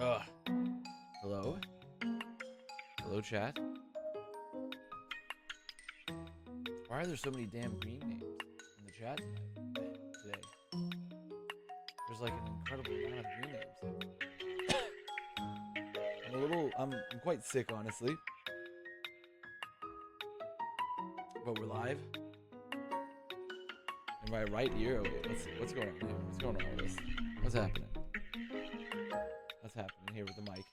Ugh. Hello? Hello, chat? Why are there so many damn green names in the chat today? There's like an incredible amount of green names. I'm quite sick, honestly. But we're live. In my right ear, wait, what's going on here? What's going on with this? What's happening? What's happening here with the mic?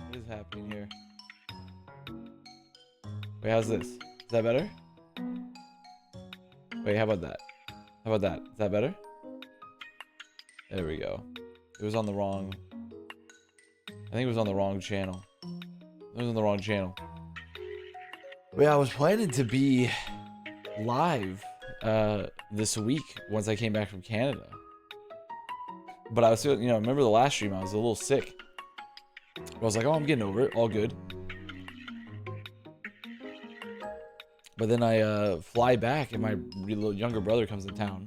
What is happening here? Wait, how's this? Is that better? Wait, how about that? How about that? Is that better? There we go. It was on the wrong... I think it was on the wrong channel. It was on the wrong channel. But yeah, I was planning to be live this week once I came back from Canada. But I was still, remember the last stream, I was a little sick. I was like, oh, I'm getting over it. All good. But then I fly back and my younger brother comes in town.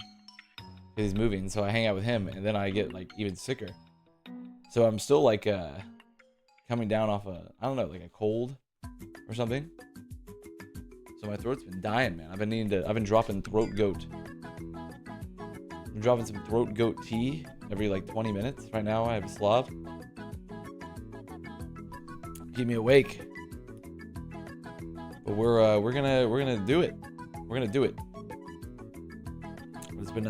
He's moving, so I hang out with him and then I get like even sicker. So I'm still like coming down off I don't know, like a cold or something. So my throat's been dying, man. I've been dropping throat goat. I'm dropping some throat goat tea every like 20 minutes. Right now I have a Slav. Keep me awake. But we're gonna do it. We're gonna do it. It's been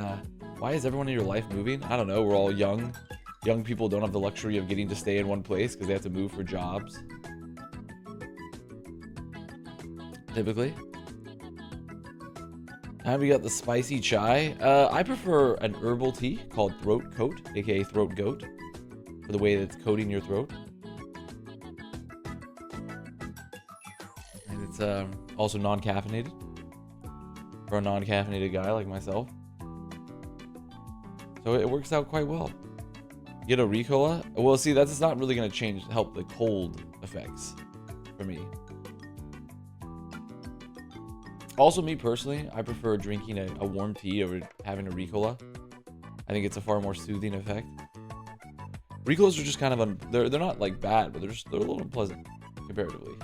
why is everyone in your life moving? I don't know. We're all young. Young people don't have the luxury of getting to stay in one place because they have to move for jobs. Typically. Have you got the spicy chai? I prefer an herbal tea called Throat Coat, aka Throat Goat, for the way that it's coating your throat. And it's also non-caffeinated for a non-caffeinated guy like myself. So it works out quite well. Get a Ricola? Well, see, that's not really going to help the cold effects for me. Also, me personally, I prefer drinking a warm tea over having a Ricola. I think it's a far more soothing effect. Ricolas are just kind of they're not like bad, but they're a little unpleasant comparatively.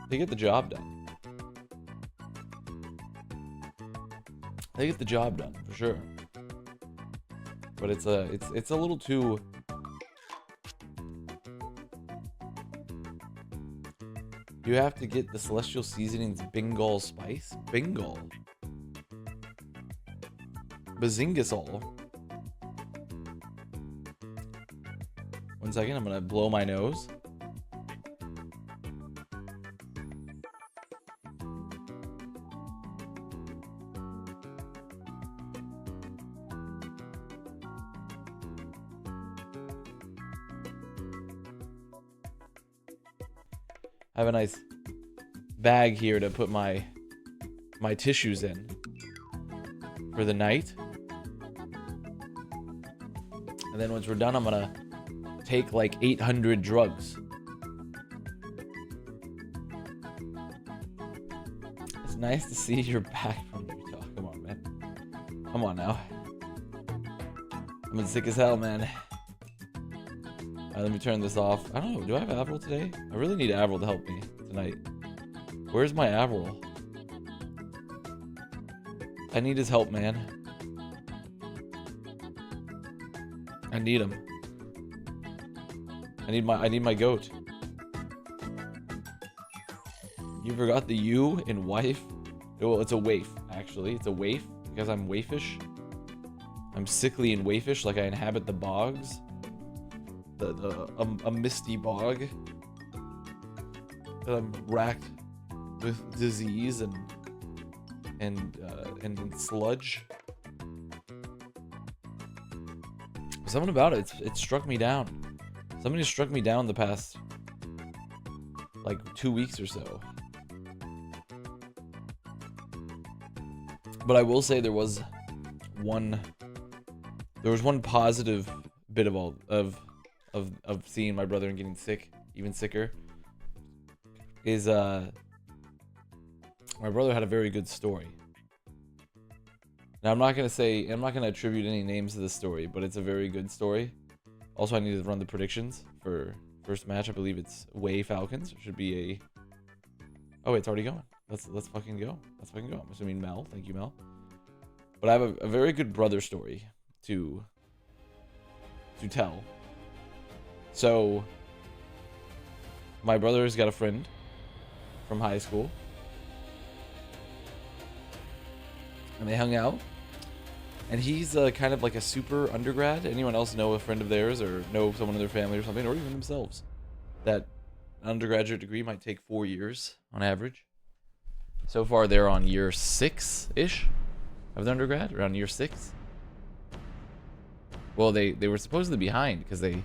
They get the job done. They get the job done for sure. But it's a little too. You have to get the Celestial Seasonings Bengal spice. Bengal. Bazingasol. One second, I'm gonna blow my nose. I have a nice bag here to put my tissues in for the night. And then once we're done, I'm gonna take like 800 drugs. It's nice to see you're back from Utah. Come on, man. Come on now. I've been sick as hell, man. Let me turn this off. I don't know. Do I have Avril today? I really need Avril to help me tonight. Where's my Avril? I need his help, man. I need him. I need my goat. You forgot the U in wife? Well, it's a waif, actually. It's a waif because I'm waifish. I'm sickly and waifish, like I inhabit the bogs. A misty bog that I'm racked with disease and sludge. Something about it struck me down. Somebody struck me down the past like 2 weeks or so. But I will say there was one positive bit of seeing my brother and getting sick, even sicker, is my brother had a very good story. Now I'm not gonna attribute any names to the story, but it's a very good story. Also, I need to run the predictions for first match. I believe it's WAE Falcons. It should be a... Oh, it's already going. Let's fucking go. Let's fucking go. I'm assuming Mel. Thank you, Mel. But I have a very good brother story to tell. So, my brother's got a friend from high school. And they hung out. And he's kind of like a super undergrad. Anyone else know a friend of theirs or know someone in their family or something, or even themselves, that an undergraduate degree might take 4 years on average? So far, they're on year 6-ish of the undergrad, around year 6. Well, they were supposedly behind because they,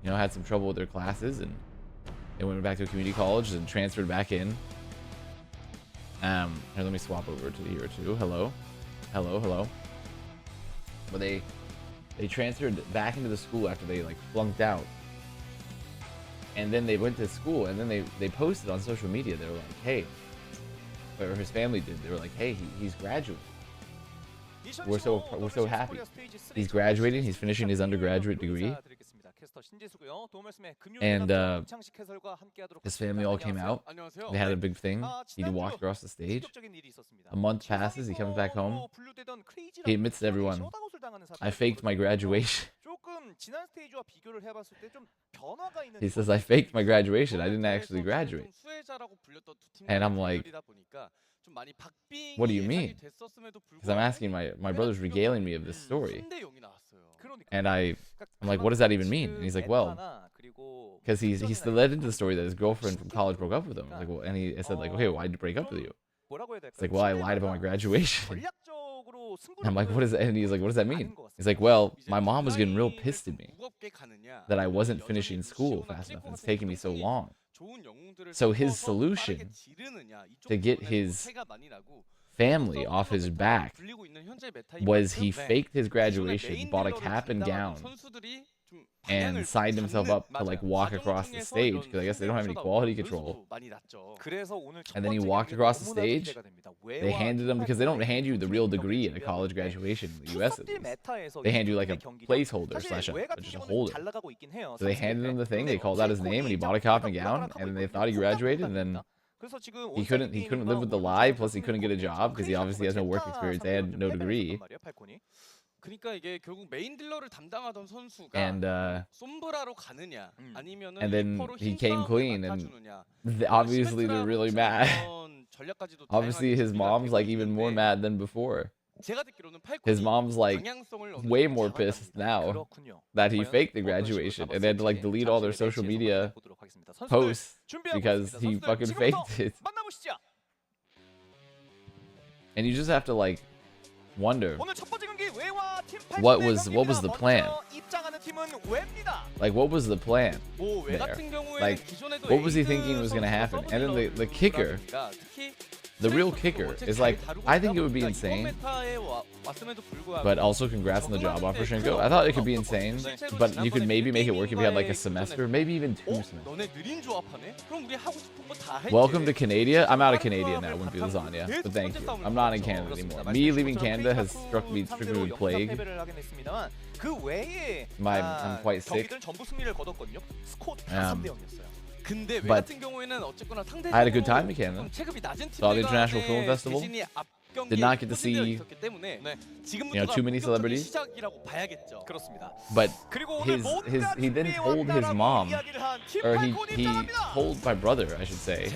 had some trouble with their classes, and they went back to a community college and transferred back in. Here, let me swap over to here too. Hello. But they transferred back into the school after they like flunked out, and then they went to school, and then they posted on social media. They were like, hey, or his family did. They were like, hey, he's graduating. We're so happy. He's graduating. He's finishing his undergraduate degree. And his family all came out. They had a big thing. He walked across the stage. A month passes. He comes back home. He admits to everyone, I faked my graduation. He says, I faked my graduation. I didn't actually graduate. And I'm like, what do you mean? Because I'm asking, my brother's regaling me of this story. And I'm like, what does that even mean? And he's like, well, because he's still led into the story that his girlfriend from college broke up with him. I was like, well, and I said, like, okay, why'd you break up with you? It's like, well, I lied about my graduation. And I'm like, what is that? And he's like, what does that mean? He's like, well, my mom was getting real pissed at me that I wasn't finishing school fast enough, and it's taking me so long. So his solution to get his family off his back was he faked his graduation, bought a cap and gown, and signed himself up to like walk across the stage, because I guess they don't have any quality control. And then he walked across the stage. They handed him, because they don't hand you the real degree at a college graduation in the US at least. They hand you like a placeholder slash just a holder. So they handed him the thing, they called out his name, and he bought a cap and gown, and then they thought he graduated, and then he couldn't live with the lie, plus he couldn't get a job because he obviously has no work experience. They had no degree. And then he came clean, and obviously they're really mad. Obviously his mom's like even more mad than before. His mom's like way more pissed now that he faked the graduation, and they had to like delete all their social media posts because he fucking faked it. And you just have to like wonder what was the plan. Like, what was the plan there? Like, what was he thinking was gonna happen? And then the kicker, the real kicker is like, I think it would be insane, but also congrats on the job offer, Shinko. I thought it could be insane, but you could maybe make it work if you had like a semester, maybe even 2 semesters. Welcome to Canada. I'm out of Canada now, wouldn't be lasagna, but thank you. I'm not in Canada anymore. Me leaving Canada has struck me with plague. I'm quite sick. But I had a good time in Canada. Saw the International Film Festival. Did not get to see, too many celebrities. But he then told his mom, or he told my brother, I should say,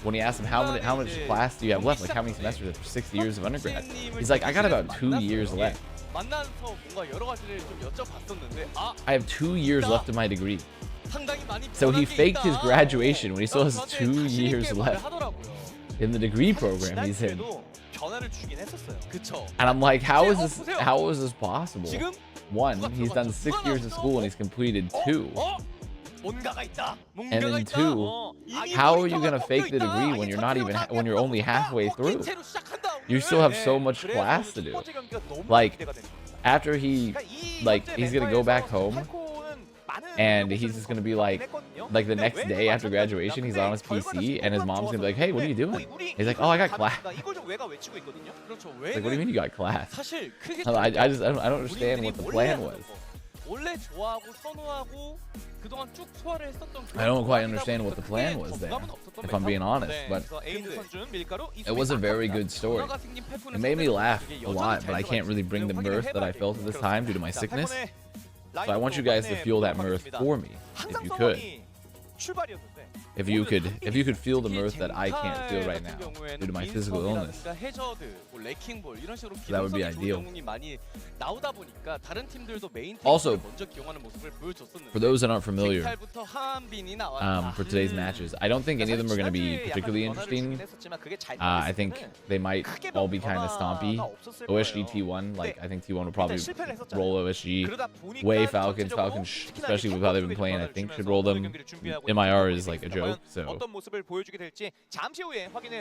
when he asked him how much class do you have left, like how many semesters after 6 years of undergrad. He's like, I got about 2 years left. I have 2 years left of my degree. So he faked his graduation when he still has 2 years left in the degree program he's in. And I'm like, how is this possible? One, he's done 6 years of school and he's completed 2. And then 2, how are you gonna fake the degree when you're only halfway through? You still have so much class to do. Like, after he's gonna go back home, and he's just gonna be like the next day after graduation, he's on his PC, and his mom's gonna be like, hey, what are you doing? He's like, oh, I got class. Like, what do you mean you got class? I don't understand what the plan was. I don't quite understand what the plan was there, if I'm being honest, but it was a very good story. It made me laugh a lot, but I can't really bring the mirth that I felt at this time due to my sickness. So I want you guys to feel that mirth for me, if you could. If you could feel the mirth that I can't feel right now due to my physical illness, that would be ideal. Also, for those that aren't familiar, for today's matches, I don't think any of them are going to be particularly interesting. I think they might all be kind of stompy. OSG T1, like I think T1 will probably roll OSG. WAE Falcons, especially with how they've been playing, I think should roll them. MIR is like a joke. So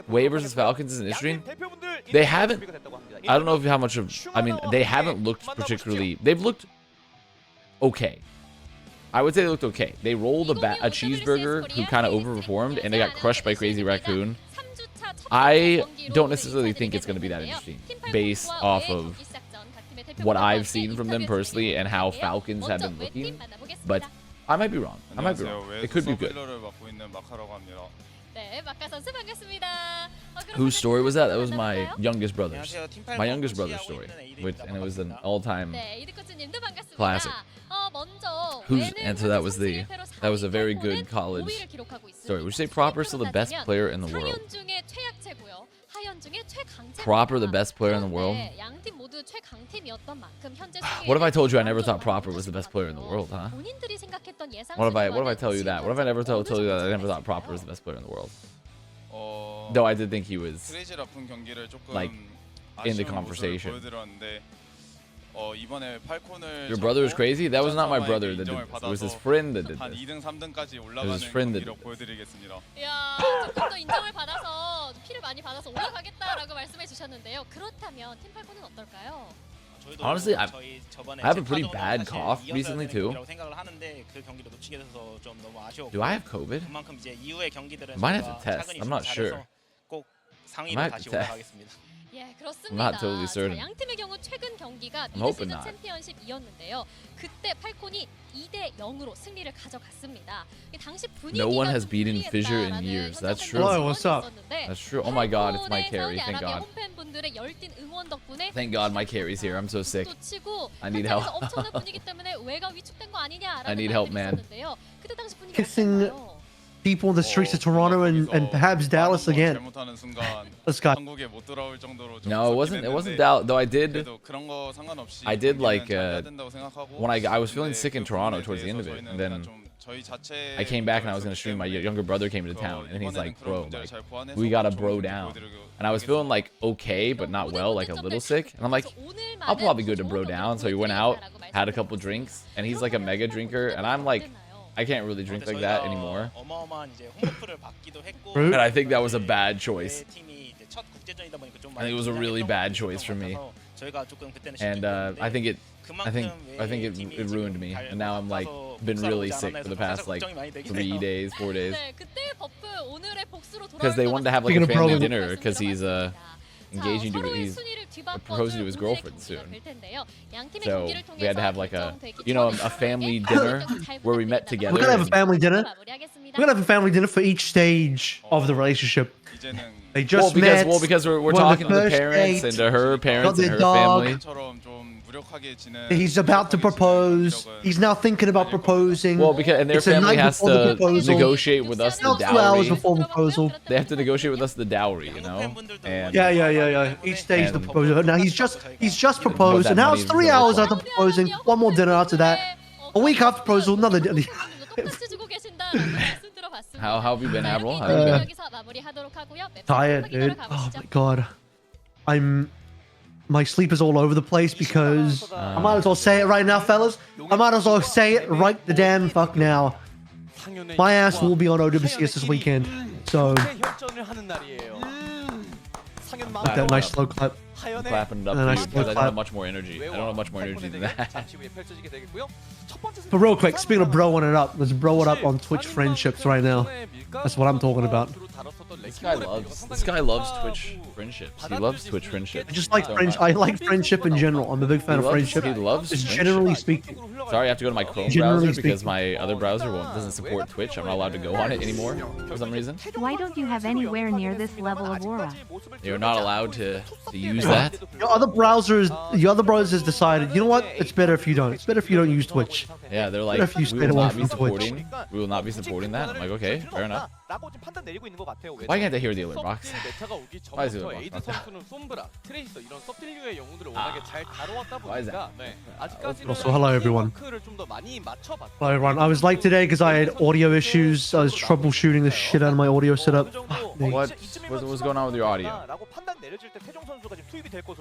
WAE versus Falcons is interesting. They haven't, I don't know how much of, I mean, they haven't looked particularly, they've looked okay. I would say they looked okay. They rolled a cheeseburger who kind of overperformed, and they got crushed by Crazy Raccoon. I don't necessarily think it's going to be that interesting based off of what I've seen from them personally and how Falcons have been looking, but I might be wrong. I might be wrong. It could be good. Whose story was that? That was my youngest brother's. My youngest brother's story, and it was an all-time classic. And so that was a very good college story. Would you say Proper is still the best player in the world? Proper the best player in the world? What if I told you I never thought Proper was the best player in the world, huh? What if I tell you that? What if I never told you that I never thought Proper was the best player in the world? Though I did think he was like in the conversation. Your brother is crazy? That was not my brother that did this. It was his friend that did this. It was his friend that did this. Honestly, I have a pretty bad cough recently too. Do I have COVID? I might have to test. I'm not sure. I might have to test. I'm not totally certain. I'm hoping not. No one has beaten Fissure in years. That's true. Hello, what's up? That's true. Oh my god, it's my carry. Thank god. Thank god my carry's here. I'm so sick. I need help. I need help, man. Kissing people in the streets of Toronto and perhaps Dallas again. Let's go. No, it wasn't Dallas. Though I did like when I was feeling sick in Toronto towards the end of it, and then I came back and I was gonna stream. My younger brother came into town, and he's like, "Bro, like, we gotta bro down." And I was feeling like okay, but not well, like a little sick. And I'm like, I'll probably go to bro down. So we went out, had a couple drinks, and he's like a mega drinker, and I'm like, I can't really drink like that anymore. And I think that was a bad choice. I think it was a really bad choice for me. And I think it ruined me. And now I'm like been really sick for the past like 3 days, 4 days. Because they wanted to have like a family dinner because he's engaging to he's proposing to his girlfriend soon. So we had to have like a family dinner where we met together. We're gonna have a family dinner. We're gonna have a family dinner for each stage of the relationship. They just met. Because we're talking to the parents and to her parents and her family. He's about to propose. He's now thinking about proposing. Well, and their family has to negotiate with us the dowry. 2 hours before the proposal. They have to negotiate with us the dowry, you know. And yeah. Each stage the proposal. Now he's just proposed, and now it's 3 hours after proposing. One more dinner after that. A week after proposal, another dinner. How have you been, Avril? How have you been? Tired, dude. Oh my god. My sleep is all over the place because I might as well say it right now, fellas. I might as well say it right the damn fuck now. My ass will be on OWCS this weekend. So that nice slow clap. I'm clapping it up for you because I don't have much more energy. I don't have much more energy than that. But real quick, speaking of broing it up, let's bro it up on Twitch friendships right now. That's what I'm talking about. This guy loves Twitch friendships. He loves Twitch friendships. I just like so friends. much. I like friendship in general. I'm a big fan of friendship. He loves Just friendship. generally speaking. Sorry, I have to go to my Chrome Generally browser because speaking. my other browser doesn't support Twitch. I'm not allowed to go on it anymore for some reason. Why don't you have anywhere near this level of aura? You're not allowed to use that. Your other browsers decided, you know what? It's better if you don't. It's better if you don't use Twitch. Yeah, they're like, What if you we stayed will away not be from Twitch? supporting. We will not be supporting that. I'm like, okay, fair enough. Why can't I hear the alert box? Why is the alert box not Why is that? Also, hello everyone. Hello everyone. I was late today because I had audio issues. I was troubleshooting the shit out of my audio setup. What's going on with your audio?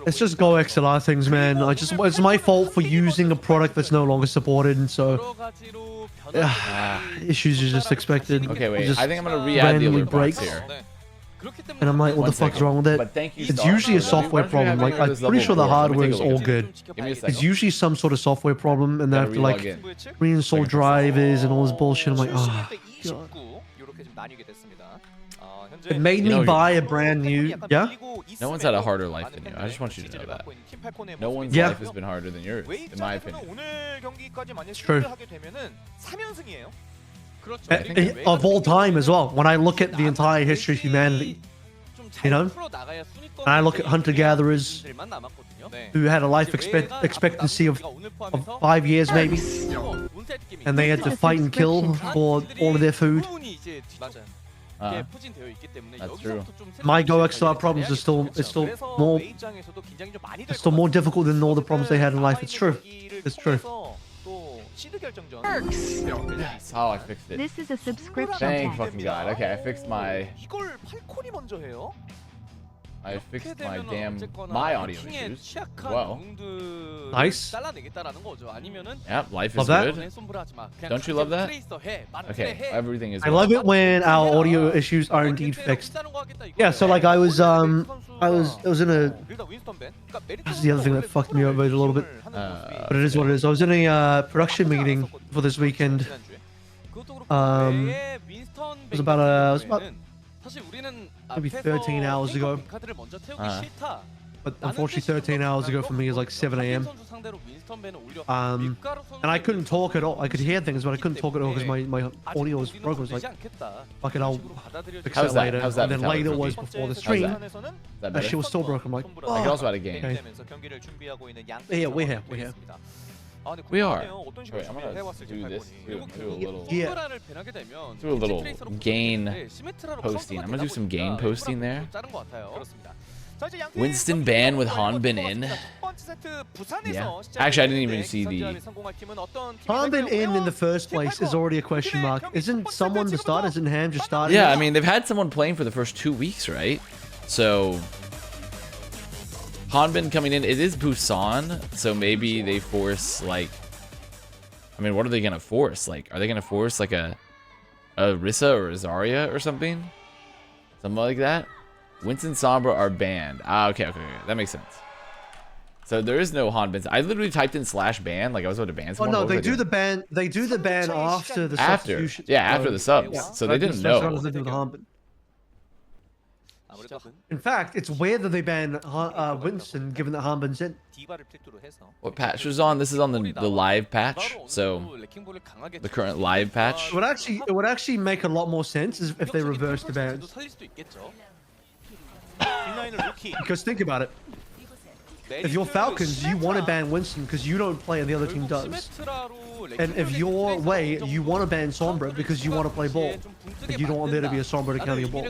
It's just Go XLR things, man. It's my fault for using a product that's no longer supported, and so issues are just expected. Okay, wait. Just I think I'm gonna re-add the randomly alert box breaks. here. And I'm like, what One the fuck is second. wrong with it? But thank you, It's Star. usually a Why don't software you have problem. Like, any of I'm this pretty level sure the four? Let me hardware take is a look all at good. it. Give me a second. It's usually some sort of software problem, and they have to like Re-log in. reinstall drivers and all this bullshit. I'm like, oh, God. It made me buy a brand new. Yeah. No one's had a harder life than you. I just want you to know that. No one's Yeah. life has been harder than yours, in my opinion. It's true. I think Of all time as well. When I look at the entire history of humanity, you know, and I look at hunter-gatherers who had a life expectancy of 5 years maybe, and they had to fight and kill for all of their food. That's true. My Go XLR problems are still more difficult than all the problems they had in life. It's true. It's true. That's how I fixed it. This is a subscription Thank tag. fucking God. Okay, I fixed my damn audio issues. Wow. Nice. Yep, life Love is that. good. Don't you love that? Okay, everything is I love it when our audio issues are indeed fixed. Yeah, so like I was in a. That's the other thing that fucked me over a little bit. But it is what it is. I was in a production meeting for this weekend. It was about maybe 13 hours ago. But unfortunately 13 hours ago for me is like 7 a.m. And I couldn't talk at all. I could hear things, but I couldn't talk at all because my audio was broken. I was like, fuck it, I'll fix that later. How's that And then for later television? was before the How's stream. that? Is that That better? shit was still broken. I'm like, I can also add a game. okay. Yeah, we're here. We are. Wait, I'm gonna do this. Do a little. Yeah. Do a little gain posting. I'm gonna do some gain posting there. Winston ban with Hanbin in. Yeah. Actually, I didn't even see the. Hanbin in the first place is already a question mark. Isn't someone the start? Isn't Ham just starting? Yeah, I mean they've had someone playing for the first 2 weeks, right? So Hanbin coming in. It is Busan, so maybe they force like. I mean, what are they gonna force? Like, are they gonna force like a Rissa or a Zarya or something? Something like that. Winston Sombra are banned. Ah, okay, that makes sense. So there is no Han-bans. I literally typed in /ban, like I was about to ban Oh someone. no, What was they I do doing? the ban. They do the ban after the After, substitution. yeah, after the subs. Yeah, So they didn't that's know. what I was thinking with Hanbin. In fact, it's weird that they ban Winston, given that Hanbin's in. What patch was on? This is on the live patch. So the current live patch. It would actually make a lot more sense if they reversed the bans. Because think about it. If you're Falcons, you want to ban Winston because you don't play and the other team does. And if you're Wae, you want to ban Sombra because you want to play ball. And you don't want there to be a Sombra to carry a ball.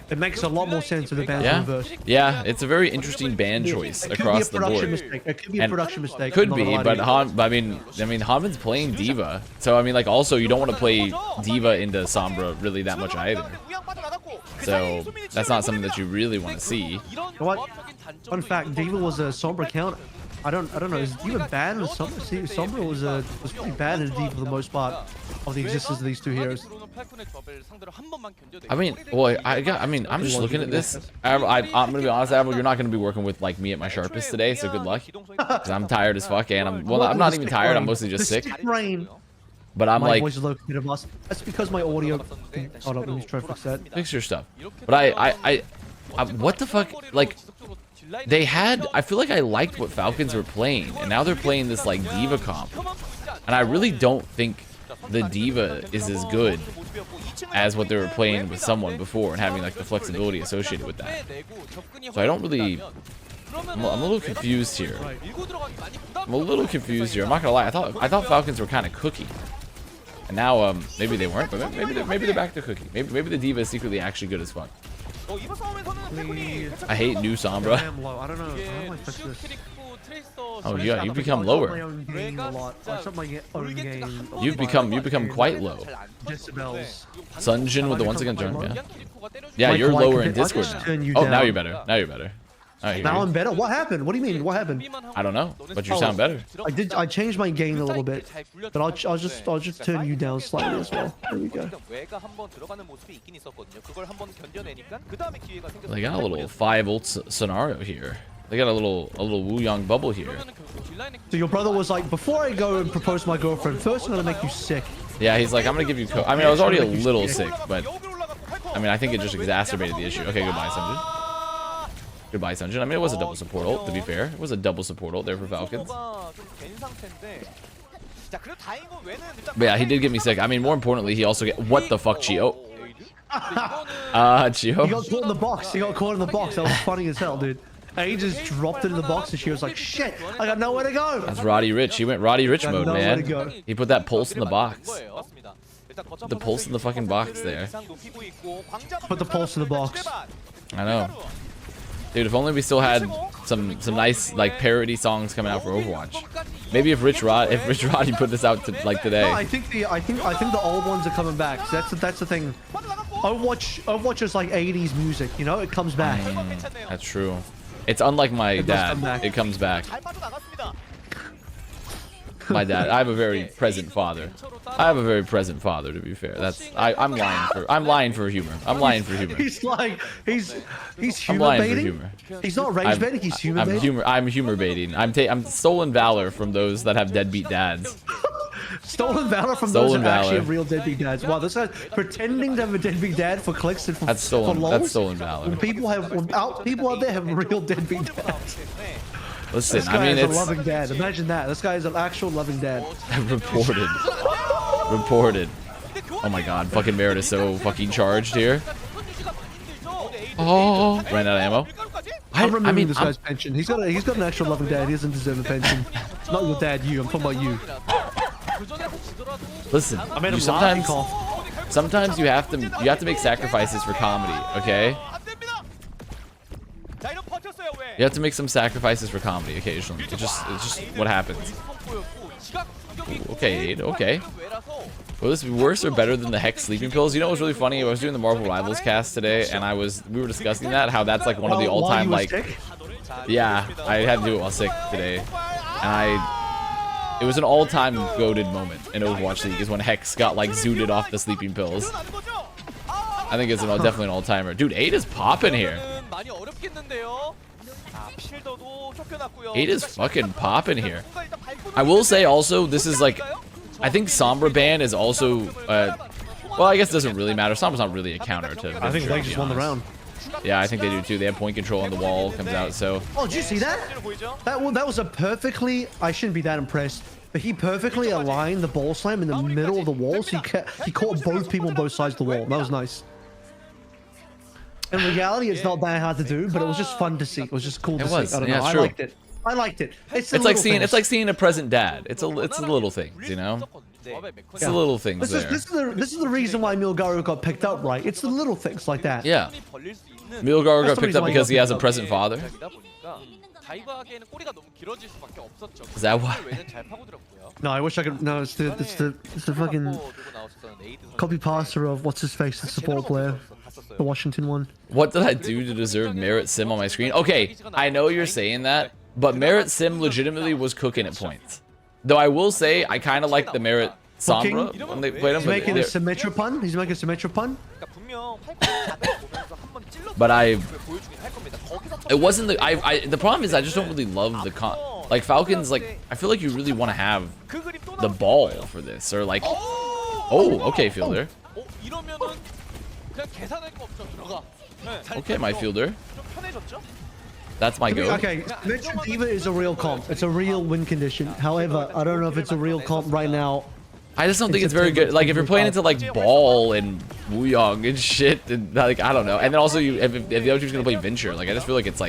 It makes a lot more sense if the bans are reversed. Yeah, it's a very interesting ban choice across the board. It could be a production mistake. Could be, but Hanbin's playing Diva. So I mean, like, also you don't want to play Diva into Sombra really that much either. So that's not something that you really want to see. You know what? Fun fact: Diva was a Sombra counter. I don't know. Is Diva bad in Sombra? See, Sombra was pretty bad in Diva for the most part of the existence of these two heroes. I mean, well, I'm just looking at this. I'm gonna be honest, Admiral, you're not gonna be working with like me at my sharpest today, so good luck. 'Cause I'm tired as fuck, and I'm not even tired. I'm mostly just sick. But I'm my like, voice is low bit of us. That's because my audio. Hold on, let me try to fix that. fix your stuff. But I what the fuck? Like, they had. I feel like I liked what Falcons were playing, and now they're playing this like diva comp, and I really don't think the diva is as good as what they were playing with someone before and having like the flexibility associated with that. So I don't really. I'm a little confused here. I'm a little confused here. I'm not gonna lie. I thought Falcons were kind of cookie, and now maybe they weren't, but maybe they're back to cookie. Maybe the diva is secretly actually good as fuck. I hate new Sombra. I don't know. How do I fix this? Oh yeah, you become lower. You've become quite low. Sunjin with the once again turn. Yeah. Yeah, you're lower in Discord now. Oh, now you're better. Now you're better. Now I'm better. What happened? What do you mean? What happened? I don't know, but you sound better. I changed my gain a little bit, but I'll just turn you down slightly as well. There we go. They got a little 5 ult scenario here. They got a little Wu Yang bubble here. So your brother was like, before I go and propose to my girlfriend, first I'm gonna make you sick. Yeah, he's like, I'm gonna give you. I mean, I was already a little sick, but I mean, I think it just exacerbated the issue. Okay, goodbye, Sunjin. Goodbye, Sunjin. I mean, it was a double support ult, to be fair. It was a double support ult there for Falcons. But yeah, he did get me sick. I mean, more importantly, he also get... What the fuck, Chio? Chio? He got caught in the box. He got caught in the box. That was funny as hell, dude. And he just dropped it in the box and she was like, shit, I got nowhere to go. That's Roddy Rich. He went Roddy Rich mode, man. He put that pulse in the box. The pulse in the fucking box there. Put the pulse in the box. I know. Dude, if only we still had some nice like parody songs coming out for Overwatch. Maybe if Rich Roddy put this out like today. No, I think the old ones are coming back. So that's the thing. Overwatch is like 80s music, you know? It comes back. That's true. It's unlike my dad. It comes back. My dad. I have a very present father. I have a very present father, to be fair. That's I'm lying for humor. I'm lying for humor. He's like he's humor baiting. He's not rage baiting. He's humor baiting. I'm humor baiting. I'm stolen valor from those that have deadbeat dads. Stolen valor from those that actually have real deadbeat dads. Wow, this guy's pretending to have a deadbeat dad for clicks and for That's stolen valor. When people out there have real deadbeat dads. Listen, this guy I mean, is a loving dad. Imagine that. This guy is an actual loving dad. Reported. Oh my god, fucking Merit is so fucking charged here. Oh, ran out of ammo. I'm removing this guy's pension. He's got an actual loving dad. He doesn't deserve a pension. Not your dad, you. I'm talking about you. Listen, sometimes you have to make sacrifices for comedy, okay? You have to make some sacrifices for comedy occasionally. It's just what happens. Ooh, okay, okay. Will this be worse or better than the Hex sleeping pills? You know what was really funny? I was doing the Marvel Rivals cast today, and we were discussing that, how that's like one of the all-time like. Yeah, I had to do it while sick today, and it was an all-time goated moment in Overwatch League is when Hex got like zooted off the sleeping pills. I think it's definitely an all-timer. Dude, 8 is popping here. 8 is fucking popping here. I will say also, this is like, I think Sombra ban is also, well, I guess it doesn't really matter. Sombra's not really a counter to. I think they just won the round. Yeah, I think they do too. They have point control on the wall, comes out, so. Oh, did you see that? That was a perfectly, I shouldn't be that impressed, but he perfectly aligned the ball slam in the middle of the wall, so he caught both people on both sides of the wall. That was nice. In reality, it's not that hard to do, but it was just fun to see. It was just cool to see. I don't know. I liked it. I liked it. It's like seeing a present dad. It's the little things, you know. It's the little things there. This is the reason why Milgaru got picked up, right? It's the little things like that. Yeah. Milgaru got picked up because he has a present father. Is that why? No, I wish I could. No, it's the fucking copy pasta of what's his face, the support player. The Washington one. What did I do to deserve Merit Sim on my screen? Okay, I know you're saying that, but Merit Sim legitimately was cooking at points. Though I will say, I kind of like the Merit Sombra when they played him. He's making a Symmetra pun. He's making a Symmetra pun. But it wasn't the. The problem is I just don't really love the Like Falcons, like I feel like you really want to have the ball for this, or like, oh, okay, fielder. Okay, my fielder. That's my go. Okay, Metro Diva is a real comp. It's a real win condition. However, I don't know if it's a real comp right now. I just don't think it's very good. Like if you're playing into like Ball and Wuyong and shit, and like I don't know. And then also if the other team's gonna play Venture, like I just feel like it's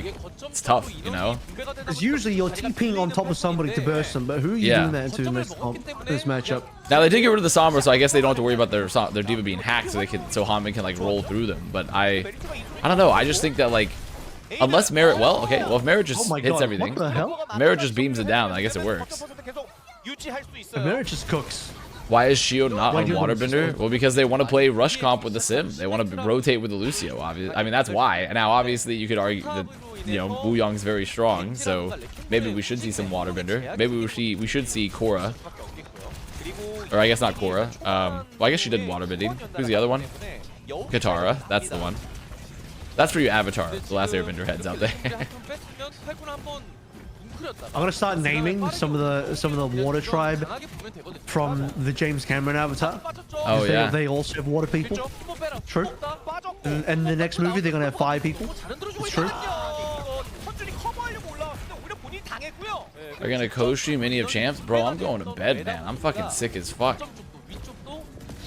tough, you know. Because usually you're TPing on top of somebody to burst them, but who are you doing that into in this matchup? Now they did get rid of the Sombra, so I guess they don't have to worry about their Diva being hacked, so Hanmin can like roll through them. But I don't know. I just think that like unless Merit, well, okay, well if Merit just hits everything, what the hell? Merit just beams it down. I guess it works. Merit just cooks. Why is Shio not on Waterbender? Well, because they want to play Rush Comp with the Sim. They want to rotate with the Lucio, obviously. I mean, that's why. And now, obviously, you could argue that, you know, Wuyong's very strong, so maybe we should see some Waterbender. Maybe we should see Korra. Or I guess not Korra. Well, I guess she did Waterbending. Who's the other one? Katara. That's the one. That's for you Avatar, the last Airbender heads out there. I'm gonna start naming some of the water tribe from the James Cameron Avatar. Oh yeah. They also have water people. True. And the next movie they're gonna have fire people. It's true. They're gonna co-stream any of Champs? Bro, I'm going to bed, man. I'm fucking sick as fuck.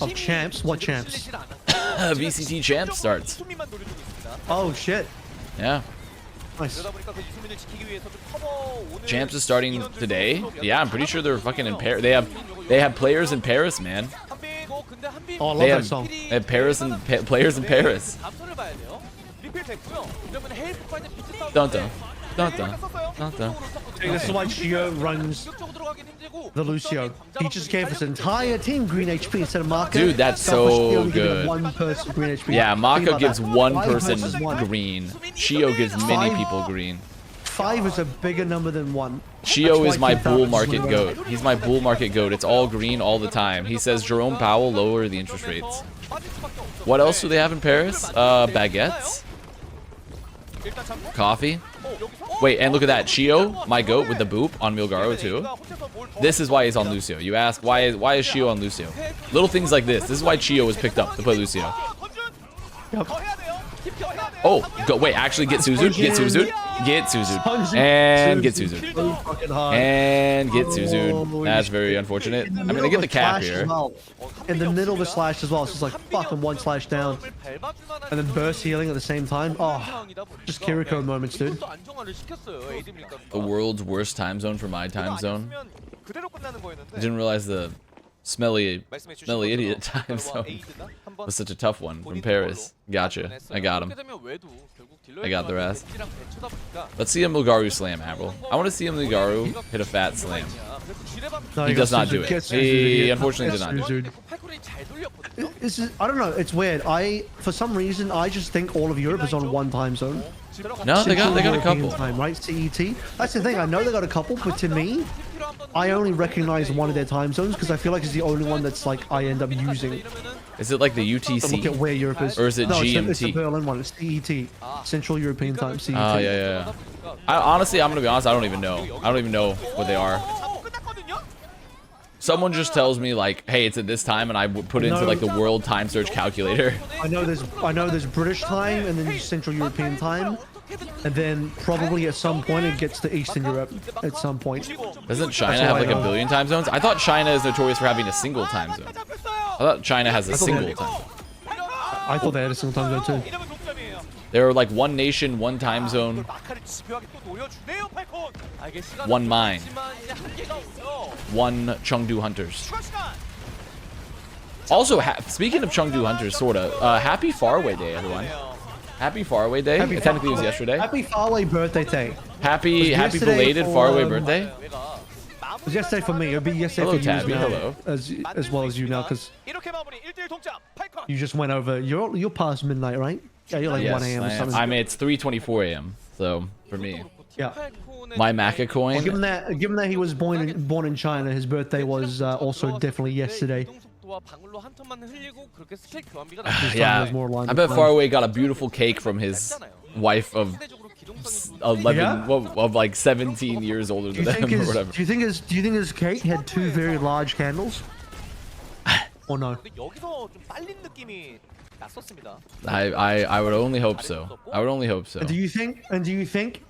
Of Champs? What Champs? VCT Champs starts. Oh shit. Yeah. Nice. Champs is starting today. Yeah, I'm pretty sure they're fucking in Paris. They have players in Paris, man. Oh, I love that song. They have Paris and players in Paris. Dun dun. Dun dun. Dun dun. This is why Shio runs the Lucio. He just gave his entire team green HP instead of Mako. Dude, that's so good. One person green HP. Yeah, Mako gives one person green. Shio gives many people green. 5 is a bigger number than 1. Shio is my bull market goat. He's my bull market goat. It's all green all the time. He says Jerome Powell lower the interest rates. What else do they have in Paris? Baguettes. Coffee. Wait, and look at that. Shio, my goat with the boop on Milgaro too. This is why he's on Lucio. You ask, why is Shio on Lucio? Little things like this. This is why Shio was picked up to play Lucio. Yep. Oh, go, wait, actually get Suzu'd. Get Suzu'd. Get Suzu'd. And get Suzu'd. And get Suzu'd. That's very unfortunate. I mean, they get the cap here. In the middle of the slash as well. So it's like fucking 1 slash down. And then burst healing at the same time. Oh, just Kiriko moments, dude. The world's worst time zone for my time zone. I didn't realize the smelly idiot time zone was such a tough one from Paris. Gotcha. I got him. I got their ass. Let's see a Milgaru slam, Avril. I want to see a Milgaru hit a fat slam. No, He does not do it. He unfortunately did not do it. I don't know. It's weird. For some reason, I just think all of Europe is on one time zone. No, they got a couple. Time, right? CET. That's the thing. I know they got a couple, but to me, I only recognize one of their time zones because I feel like it's the only one that's like I end up using. Is it like the UTC? To look at where Europe is. Or is it GMT? It's the Berlin one. It's CET. Central European Time. CET. Oh, yeah. Honestly, I'm gonna be honest. I don't even know. I don't even know what they are. Someone just tells me like, hey, it's at this time, and I would put it into like the world time search calculator. I know there's British time and then Central European time, and then probably at some point it gets to Eastern Europe at some point. Doesn't China have like a billion time zones? I thought China is notorious for having a single time zone. I thought China has a single time zone. I thought they had a single time zone too. They're like one nation, one time zone, one mine, one Chengdu Hunters. Also, speaking of Chengdu Hunters, sorta, happy Faraway Day, everyone. Happy Faraway Day. Technically, it was yesterday. Happy Faraway birthday day. Happy belated Faraway birthday. It was yesterday for me. It'll be yesterday for you Tabby. now, Hello. as well as you now, because you just went over. You're past midnight, right? Yeah, you're like 1 a.m. or something. I mean, it's 3:24 a.m. So for me, yeah. My Maca coin. Well, given that he was born in China, his birthday was also definitely yesterday. Yeah, I bet Faraway got a beautiful cake from his wife of 11, of like 17 years older than him or whatever. Do you think his cake had 2 very large candles? Or no? I would only hope so. I would only hope so. And do you think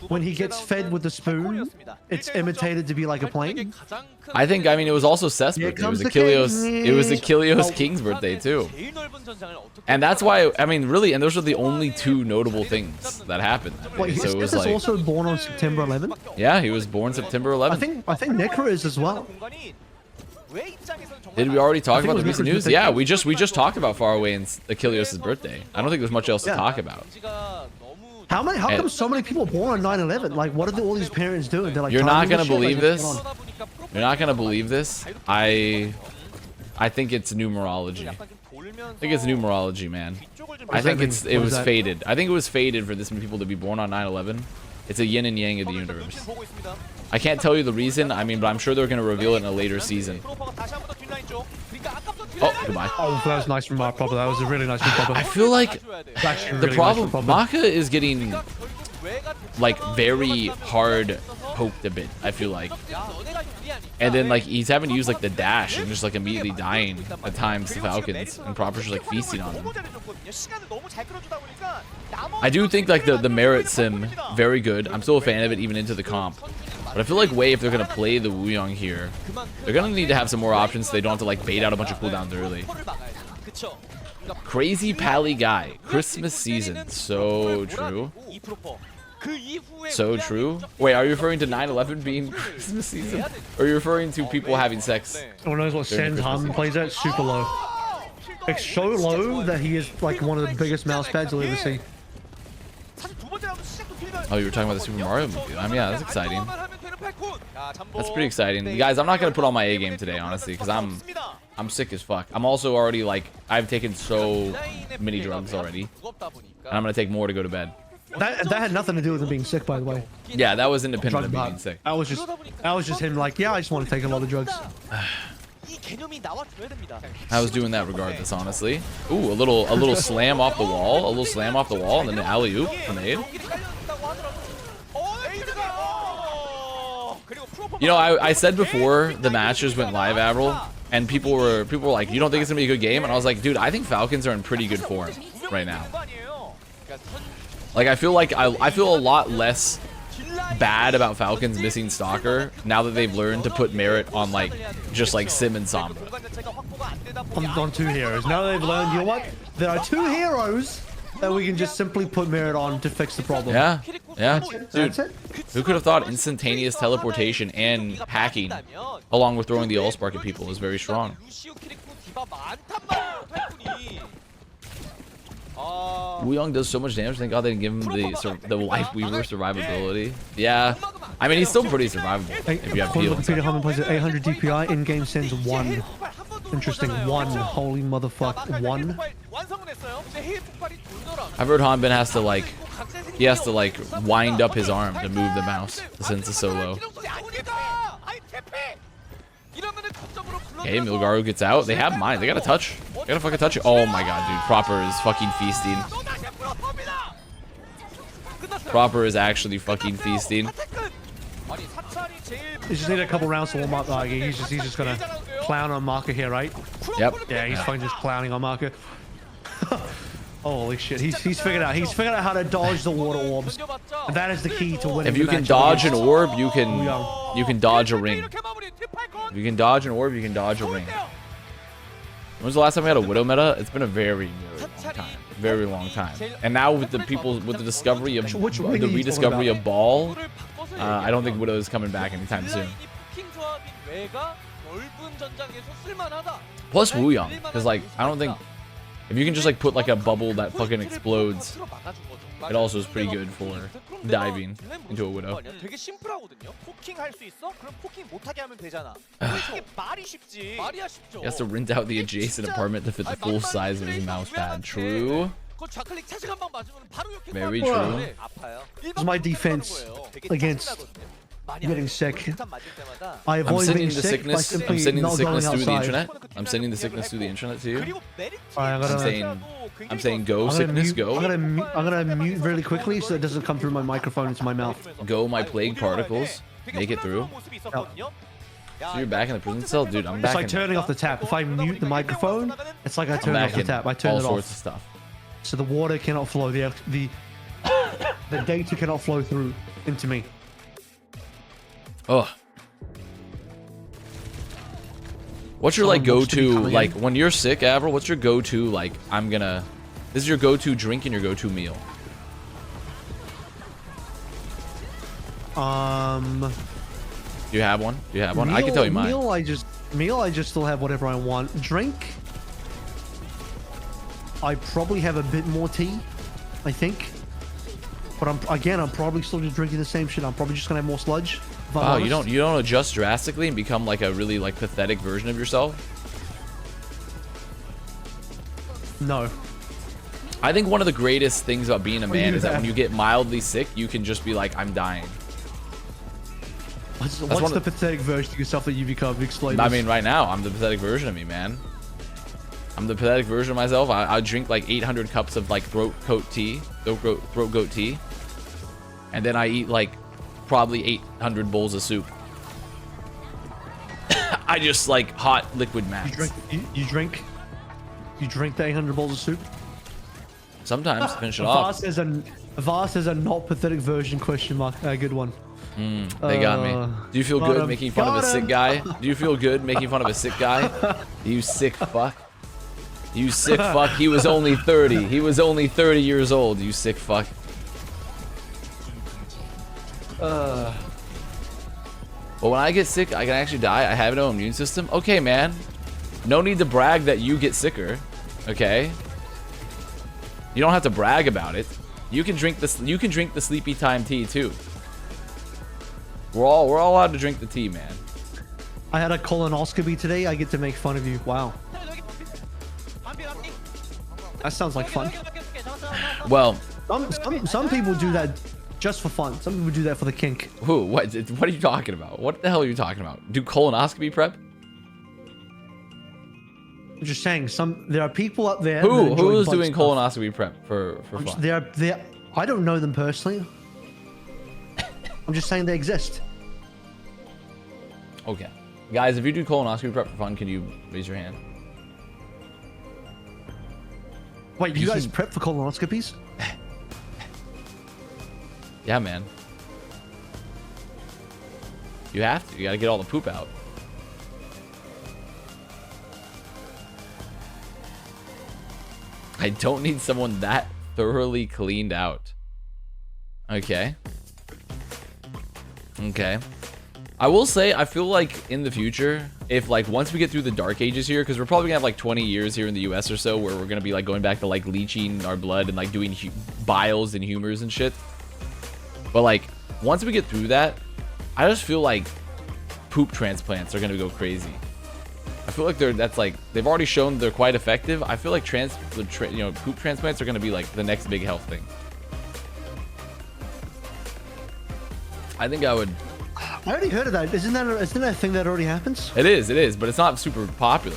when he gets fed with the spoon, it's imitated to be like a plane? I think, I mean, it was also Seth's birthday. It was Achilleos King's birthday too. And that's why, I mean, really, and those are the only 2 notable things that happened. Wait, so it was Seth like, also born on September 11th? Yeah, he was born September 11th. I think Necro is as well. Did we already talk about the recent news? Yeah, we just talked about Faraway and Achilleos' birthday. I don't think there's much else to talk about. How come so many people born on 9/11? Like, what are all these parents doing? They're like, you're not gonna believe this. You're not gonna believe this. I think it's numerology. I think it's numerology, man. I think it was fated. I think it was fated for this many people to be born on 9/11. It's a yin and yang of the universe. I can't tell you the reason. I mean, but I'm sure they're gonna reveal it in a later season. Oh, goodbye. Oh, that was nice from Mark Popper. That was a really nice from Popper. I feel like the problem, Maka is getting like very hard poked a bit, I feel like. And then like he's having to use like the dash and just like immediately dying at times to Falcons, and Proper's just like feasting on them. I do think like the merit sim very good. I'm still a fan of it even into the comp. But I feel like Waif, if they're gonna play the Wuyong here, they're gonna need to have some more options so they don't have to like bait out a bunch of cooldowns early. Crazy Pally guy, Christmas season, so true. So true. Wait, are you referring to 9/11 being Christmas season? Or are you referring to people having sex? Everyone knows what Sans Harmon plays at? Super low. It's so low that he is like one of the biggest mouse pads you'll ever see. Oh, you were talking about the Super Mario movie. I mean, yeah, that's exciting. That's pretty exciting. Guys, I'm not going to put on my A game today, honestly, because I'm sick as fuck. I'm also already, like, I've taken so many drugs already. And I'm going to take more to go to bed. That had nothing to do with him being sick, by the way. Yeah, that was independent of being sick. That was just him like, yeah, I just want to take a lot of drugs. I was doing that regardless, honestly. Ooh, a little slam off the wall. A little slam off the wall, and then an alley-oop grenade. You know, I said before the matches went live, Avril, and people were like, you don't think it's gonna be a good game? And I was like, dude, I think Falcons are in pretty good form right now. Like, I feel a lot less bad about Falcons missing Stalker now that they've learned to put merit on like just like Sim and Sombra. On 2 heroes. Now they've learned, you know what? There are 2 heroes that we can just simply put merit on to fix the problem. Yeah, yeah, dude. Who could have thought instantaneous teleportation and hacking, along with throwing the Allspark at people, is very strong. Wuyong does so much damage. Thank God they didn't give him the Waif Weaver survivability. Yeah, I mean he's still pretty survivable if you have heal. Peter Harmon plays at 800 DPI. In-game sends 1. Interesting. 1. Holy motherfuck. 1. I've heard Hanbin has to like, he has to like wind up his arm to move the mouse since it's so low. Okay, Milgaru gets out. They have mine. They gotta touch. They gotta fucking touch it. Oh my god, dude. Proper is fucking feasting. Proper is actually fucking feasting. You just need a couple rounds to warm up. Like, he's just gonna clown on Marker here, right? Yep. Yeah, he's fucking just clowning on Marker. Holy shit, he's figured out how to dodge the water orbs. And that is the key to winning. If you can dodge an orb, you can dodge a ring. If you can dodge an orb, you can dodge a ring. When was the last time we had a Widow meta? It's been a very, very long time. Very long time. And now with the discovery of the rediscovery of Ball, I don't think Widow is coming back anytime soon. Plus Wuyong, because like I don't think if you can just like put like a bubble that fucking explodes, it also is pretty good for diving into a Widow. He has to rent out the adjacent apartment to fit the full size of his mouse pad. True. Very true. This is my defense against getting sick. I avoid being sick by simply I'm sending the not sickness going through the outside. internet. I'm sending the sickness through the internet to you. Alright, I'm saying go sickness, go. I'm gonna mute really quickly so it doesn't come through my microphone into my mouth. Go my plague particles. Make it through. Yep. So you're back in the prison cell? Dude, I'm back It's like turning off the tap. If I mute the microphone, it's like I turn off the tap. I turn all it sorts off. of stuff. So the water cannot flow. The data cannot flow through into me. Oh. What's your like go-to like when you're sick, Avril? What's your go-to like? This is your go-to drink and your go-to meal. Do you have one? Do you have one? I can tell you mine. Meal, I just still have whatever I want. Drink, I probably have a bit more tea, I think. But I'm probably still just drinking the same shit. I'm probably just gonna have more sludge. Wow, you don't adjust drastically and become like a really like pathetic version of yourself? No. I think one of the greatest things about being a man is that when you get mildly sick, you can just be like, I'm dying. What's the pathetic version of yourself that you become? Explain. I mean, right now, I'm the pathetic version of me, man. I'm the pathetic version of myself. I drink like 800 cups of like throat goat tea, and then I eat like probably 800 bowls of soup. I just like hot liquid max. You drink the 800 bowls of soup? Sometimes to finish it off. Avast is a not pathetic version question mark. Good one. They got me. Do you feel good making fun of a sick guy? Do you feel good making fun of a sick guy? You sick fuck. You sick fuck. He was only 30. He was only 30 years old. You sick fuck. Well, when I get sick, I can actually die. I have no immune system. Okay, man. No need to brag that you get sicker. Okay. You don't have to brag about it. You can drink this. You can drink the sleepy time tea too. We're all allowed to drink the tea, man. I had a colonoscopy today. I get to make fun of you. Wow. That sounds like fun. Well, some people do that just for fun. Some people do that for the kink. Who? What are you talking about? What the hell are you talking about? Do colonoscopy prep? I'm just saying. There are people out there. Who is doing colonoscopy prep for fun? They I don't know them personally. I'm just saying they exist. Okay. Guys, if you do colonoscopy prep for fun, can you raise your hand? Wait, you guys prep for colonoscopies? Yeah, man. You have to. You gotta get all the poop out. I don't need someone that thoroughly cleaned out. Okay. Okay. I will say, I feel like in the future, if like once we get through the dark ages here, because we're probably gonna have like 20 years here in the US or so where we're gonna be like going back to like leeching our blood and like doing biles and humors and shit. But like once we get through that, I just feel like poop transplants are gonna go crazy. I feel like they've already shown they're quite effective. I feel like poop transplants are gonna be like the next big health thing. I think I would. I already heard of that. Isn't that a thing that already happens? It is, but it's not super popular.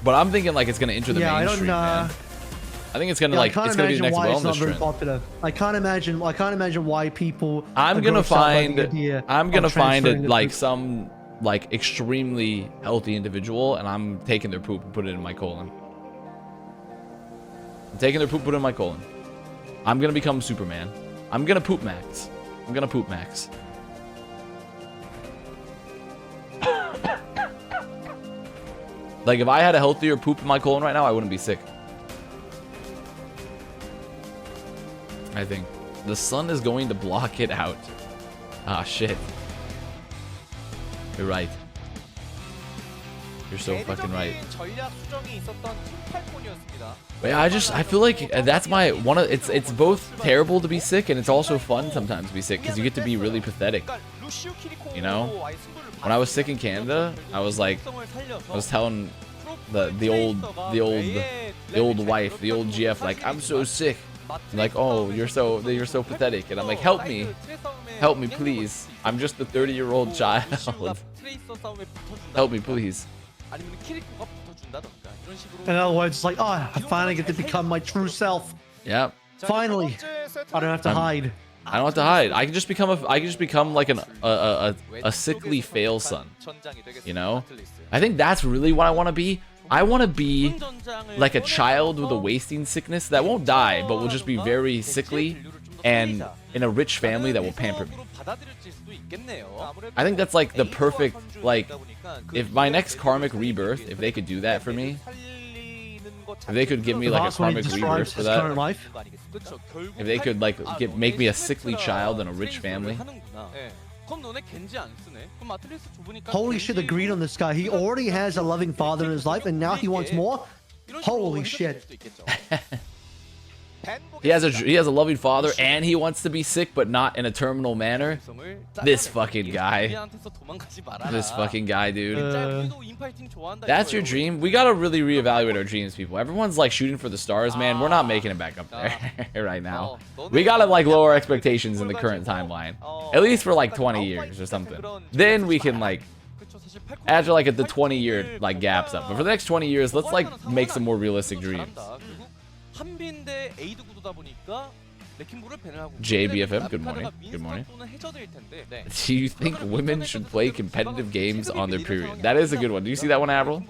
But I'm thinking like it's gonna enter the mainstream, man. I think it's gonna it's gonna be the next wellness it's not very trend. popular. I can't imagine why people. I'm gonna find it like some like extremely healthy individual, and I'm taking their poop and put it in my colon. I'm taking their poop, put it in my colon. I'm gonna become Superman. I'm gonna poop max. I'm gonna poop max. Like if I had a healthier poop in my colon right now, I wouldn't be sick. I think the sun is going to block it out. Ah, shit. You're right. You're so fucking right. But yeah, I feel like that's my it's both terrible to be sick and it's also fun sometimes to be sick because you get to be really pathetic. You know? When I was sick in Canada, I was telling the old wife, the old GF, like, I'm so sick. Like, oh, you're so pathetic, and I'm like, help me, please. I'm just a 30-year-old child. Help me, please. In other words, it's like, oh, I finally get to become my true self. Yeah. Finally, I don't have to hide. I don't have to hide. I can just become like a sickly fail son. You know? I think that's really what I want to be. I want to be like a child with a wasting sickness that won't die, but will just be very sickly and in a rich family that will pamper me. I think that's like the perfect, like, if my next karmic rebirth, if they could do that for me, if they could give me like a karmic rebirth for that, if they could like make me a sickly child in a rich family. Holy shit, agreed on this guy. He already has a loving father in his life, and now he wants more? Holy shit. He has a loving father, and he wants to be sick, but not in a terminal manner. This fucking guy. This fucking guy, dude. That's your dream? We gotta really reevaluate our dreams, people. Everyone's like shooting for the stars, man. We're not making it back up there right now. We gotta like lower expectations in the current timeline. At least for like 20 years or something. Then we can like, after like the 20-year like gaps up. But for the next 20 years, let's like make some more realistic dreams. JBFM, good morning. Good morning. Do you think women should play competitive games on their period? That is a good one. Do you see that one, Avril?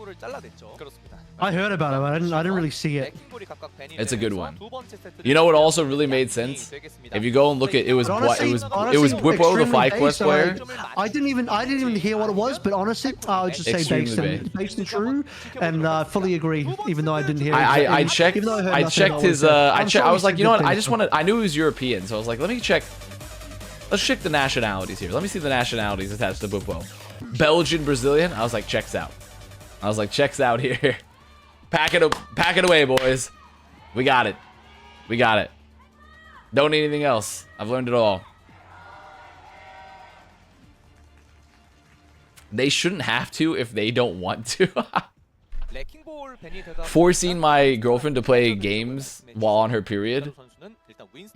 I heard about it, but I didn't really see it. It's a good one. You know what also really made sense? If you go and look at it was Whippo, the 5 quest player. I didn't even hear what it was, but honestly, I would just say based and true, and fully agree. Even though I didn't hear it. I checked his. I was like, you know what? I knew he was European, so I was like, let me check. Let's check the nationalities here. Let me see the nationalities attached to Whippo. Belgian, Brazilian. I was like, checks out. I was like, checks out here. Pack it away, boys. We got it. We got it. Don't need anything else. I've learned it all. They shouldn't have to if they don't want to. Forcing my girlfriend to play games while on her period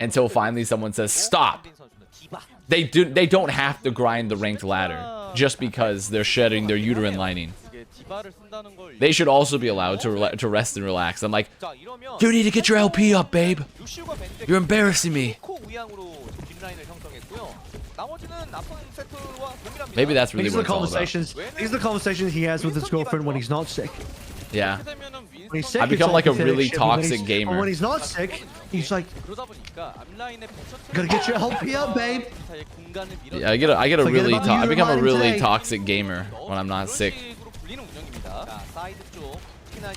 until finally someone says stop. They don't have to grind the ranked ladder just because they're shedding their uterine lining. They should also be allowed to rest and relax. I'm like, you need to get your LP up, babe. You're embarrassing me. Maybe that's really what it's all about. These are the conversations he has with his girlfriend when he's not sick. Yeah. When he's sick, I become like a really toxic gamer. When he's not sick, he's like, gotta get your LP up, babe. Yeah, I become a really toxic gamer when I'm not sick.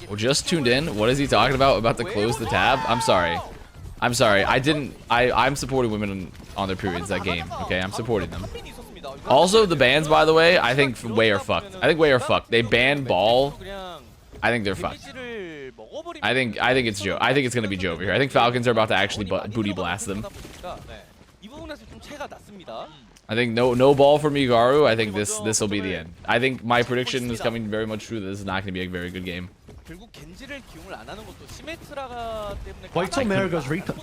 Well, just tuned in. What is he talking about? About to close the tab? I'm sorry. I'm sorry. I'm supporting women on their periods that game. Okay, I'm supporting them. Also, the bans, by the way, I think WAE are fucked. I think WAE are fucked. They banned Ball. I think they're fucked. I think it's Joe. I think it's gonna be Joe over here. I think Falcons are about to actually booty blast them. I think no ball for Migaru. I think this will be the end. I think my prediction is coming very much true. This is not going to be a very good game. Wait till Mara goes Reaper.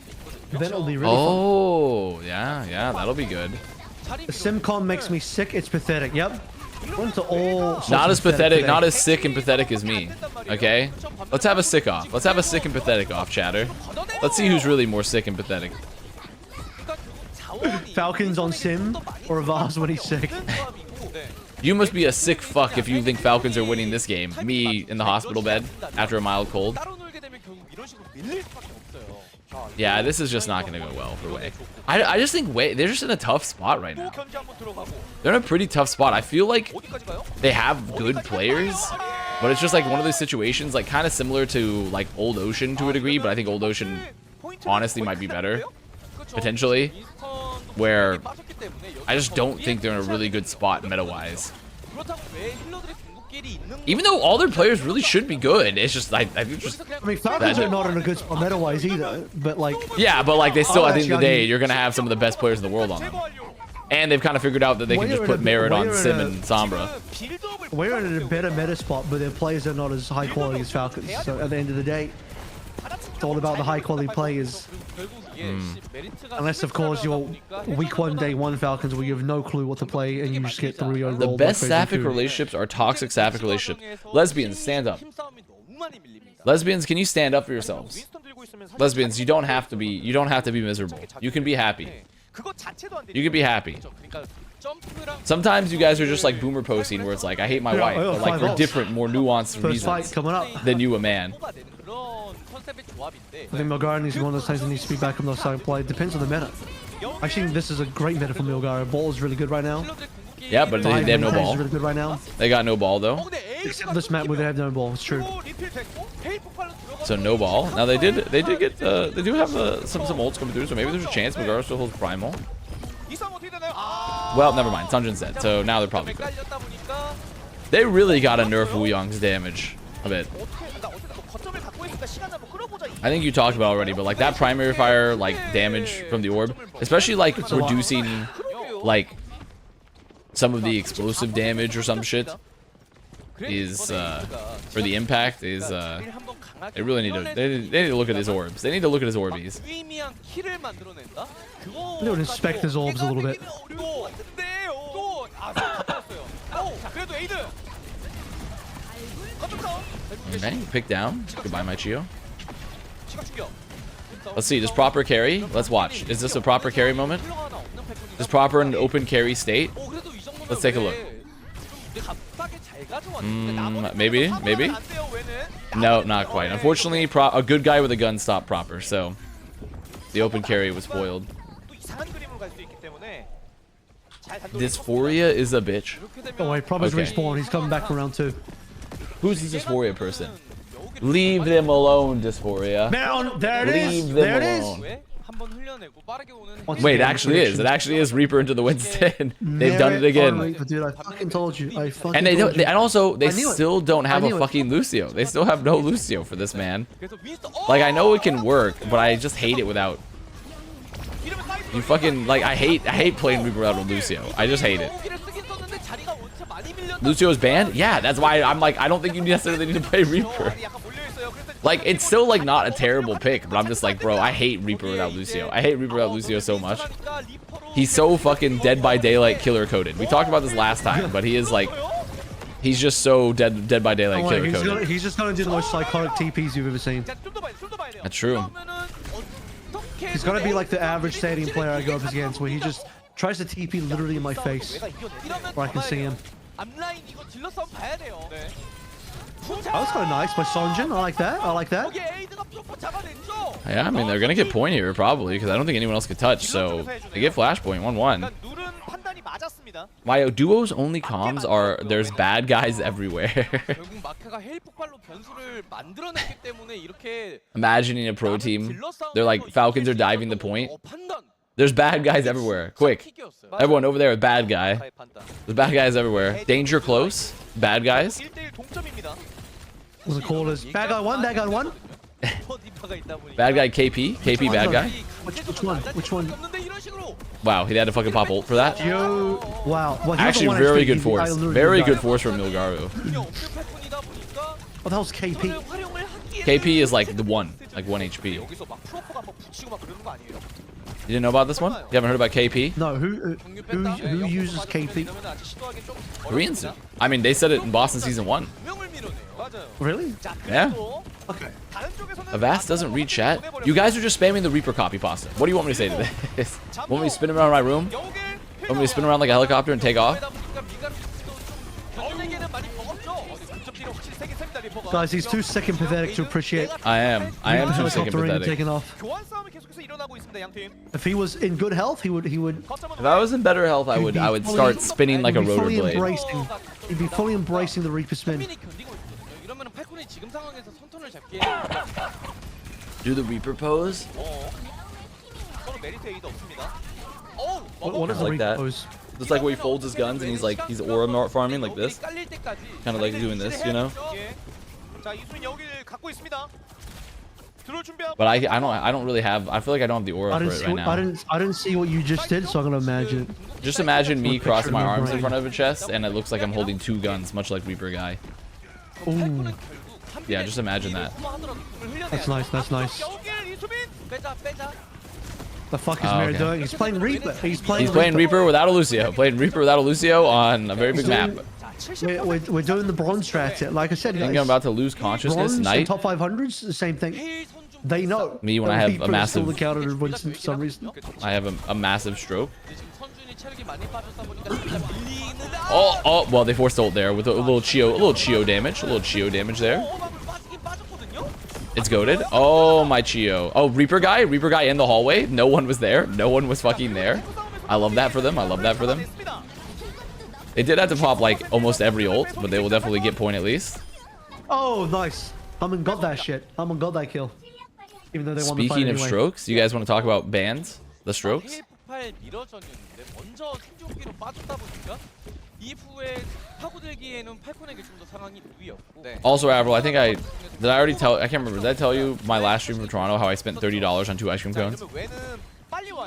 Then it'll be really fun. Yeah, that'll be good. The Simcon makes me sick. It's pathetic. Yep. Not as pathetic, not as sick and pathetic as me. Okay? Let's have a sick off. Let's have a sick and pathetic off, chatter. Let's see who's really more sick and pathetic. Falcons on Sim or Avast when he's sick. You must be a sick fuck if you think Falcons are winning this game. Me in the hospital bed after a mild cold. Yeah, this is just not going to go well for WAE. I just think WAE, they're just in a tough spot right now. They're in a pretty tough spot. I feel like they have good players, but it's just like one of those situations, like kind of similar to like Old Ocean to a degree, but I think Old Ocean honestly might be better, potentially, where I just don't think they're in a really good spot meta-wise. Even though all their players really should be good, it's just I think just. I mean, Falcons are not in a good spot meta-wise either, but like. Yeah, but like they still, at the end of the day, you're gonna have some of the best players in the world on them, and they've kind of figured out that they can just put Merit on Sim and Sombra. We're in a better meta spot, but their players are not as high quality as Falcons. So at the end of the day, it's all about the high quality players. Unless, of course, you're week 1, day 1 Falcons where you have no clue what to play and you just get 3-0 The rolled best by sapphic Crazy relationships are toxic sapphic relationships. Lesbians, stand up. Lesbians, can you stand up for yourselves? Lesbians, you don't have to be miserable. You can be happy. You can be happy. Sometimes you guys are just like boomer posting where it's like, I hate my wife, but like for different, more nuanced reasons than you a man. I think Milgara is one of those things that needs to be back on the side play. It depends on the meta. I think this is a great meta for Milgara. Ball is really good right now. Yeah, but they have no ball. Really good right now. They got no ball though. Except this map where they have no ball. It's true. So no ball. Now they did get they do have some ults coming through, so maybe there's a chance Milgara still holds primal. Well, never mind. Sunjin's dead, so now they're probably good. They really gotta nerf Wuyong's damage a bit. I think you talked about it already, but like that primary fire like damage from the orb, especially like reducing like some of the explosive damage or some shit is or the impact is they really need to they need to look at his orbs. They need to look at his orbies. They would inspect his orbs a little bit. Okay, pick down. Goodbye, my Chio. Let's see, does proper carry? Let's watch. Is this a proper carry moment? Is proper an open carry state? Let's take a look. Maybe? No, not quite. Unfortunately, a good guy with a gun stopped proper, so the open carry was foiled. Dysphoria is a bitch. Oh wait, Proper's respawn. He's coming back for round 2. Who's the Dysphoria person? Leave them alone, Dysphoria. Man, there it is. Leave There them it alone. is. Wait, it actually is. It actually is Reaper into the Winston. They've done it again. Dude, I fucking told you. And they still don't have a fucking Lucio. They still have no Lucio for this man. Like, I know it can work, but I just hate it without. You fucking like I hate playing Reaper without a Lucio. I just hate it. Lucio is banned? Yeah, that's why I'm like, I don't think you necessarily need to play Reaper. Like, it's still like not a terrible pick, but I'm just like, bro, I hate Reaper without Lucio. I hate Reaper without Lucio so much. He's so fucking Dead by Daylight killer coded. We talked about this last time, but he is like, he's just so Dead by Daylight killer coded. He's just gonna do the most psychotic TPs you've ever seen. That's true. He's gonna be like the average stadium player I go up against, where he just tries to TP literally in my face, where I can see him. Oh, that's kind of nice by Sonjin. I like that. I like that. Yeah, I mean, they're going to get point here probably because I don't think anyone else could touch. So they get flashpoint 1-1. My duo's only comms are there's bad guys everywhere. Imagining a pro team. They're like, Falcons are diving the point. There's bad guys everywhere. Quick. Everyone over there, bad guy. There's bad guys everywhere. Danger close. Bad guys. What's the call is? Bad guy 1, bad guy 1. Bad guy KP. KP bad guy. Which one? Which one? Wow, he had to fucking pop ult for that. Yo, wow. Well, actually, very good force. Very good force from Milgaru. What the hell's KP? KP is like the 1 HP. You didn't know about this one? You haven't heard about KP? No, who uses KP? Koreans. I mean, they said it in Boston Season 1. Really? Yeah. Okay. Avast doesn't read chat. You guys are just spamming the Reaper copy pasta. What do you want me to say to this? Want me to spin around my room? Want me to spin around like a helicopter and take off? Guys, he's too sick and pathetic to appreciate. I am too sick and pathetic. Taken off. If he was in good health, he would. If I was in better health, I would start spinning like a rotor blade. He'd be fully embracing the Reaper spin. Do the Reaper pose? What is the Reaper pose? Just like where he folds his guns and he's aura farming like this. Kind of like doing this, you know? But I don't really have. I feel like I don't have the aura for it right now. I didn't see what you just did, so I'm gonna imagine it. Just imagine me crossing my arms in front of a chest, and it looks like I'm holding 2 guns, much like Reaper guy. Ooh. Yeah, just imagine that. That's nice. That's nice. The fuck is Mary doing? He's playing Reaper. He's playing Reaper without a Lucio. Playing Reaper without a Lucio on a very big map. We're doing the bronze strat. Like I said, I think I'm about to lose consciousness. Bronze Knight. and top 500s, the same thing. They know. Me when I have a massive. For some reason. I have a massive stroke. Oh, well, they forced ult there with a little Chio damage. A little Chio damage there. It's goated. Oh, my Chio. Oh, Reaper guy in the hallway. No one was there. No one was fucking there. I love that for them. I love that for them. They did have to pop like almost every ult, but they will definitely get point at least. Oh, nice. Hammond got that shit. Hammond got that kill. Even though they won the fight Speaking of anyway. strokes, you guys want to talk about bans? The strokes? Also, Avril, I think I already tell. I can't remember. Did I tell you my last stream from Toronto how I spent $30 on 2 ice cream cones?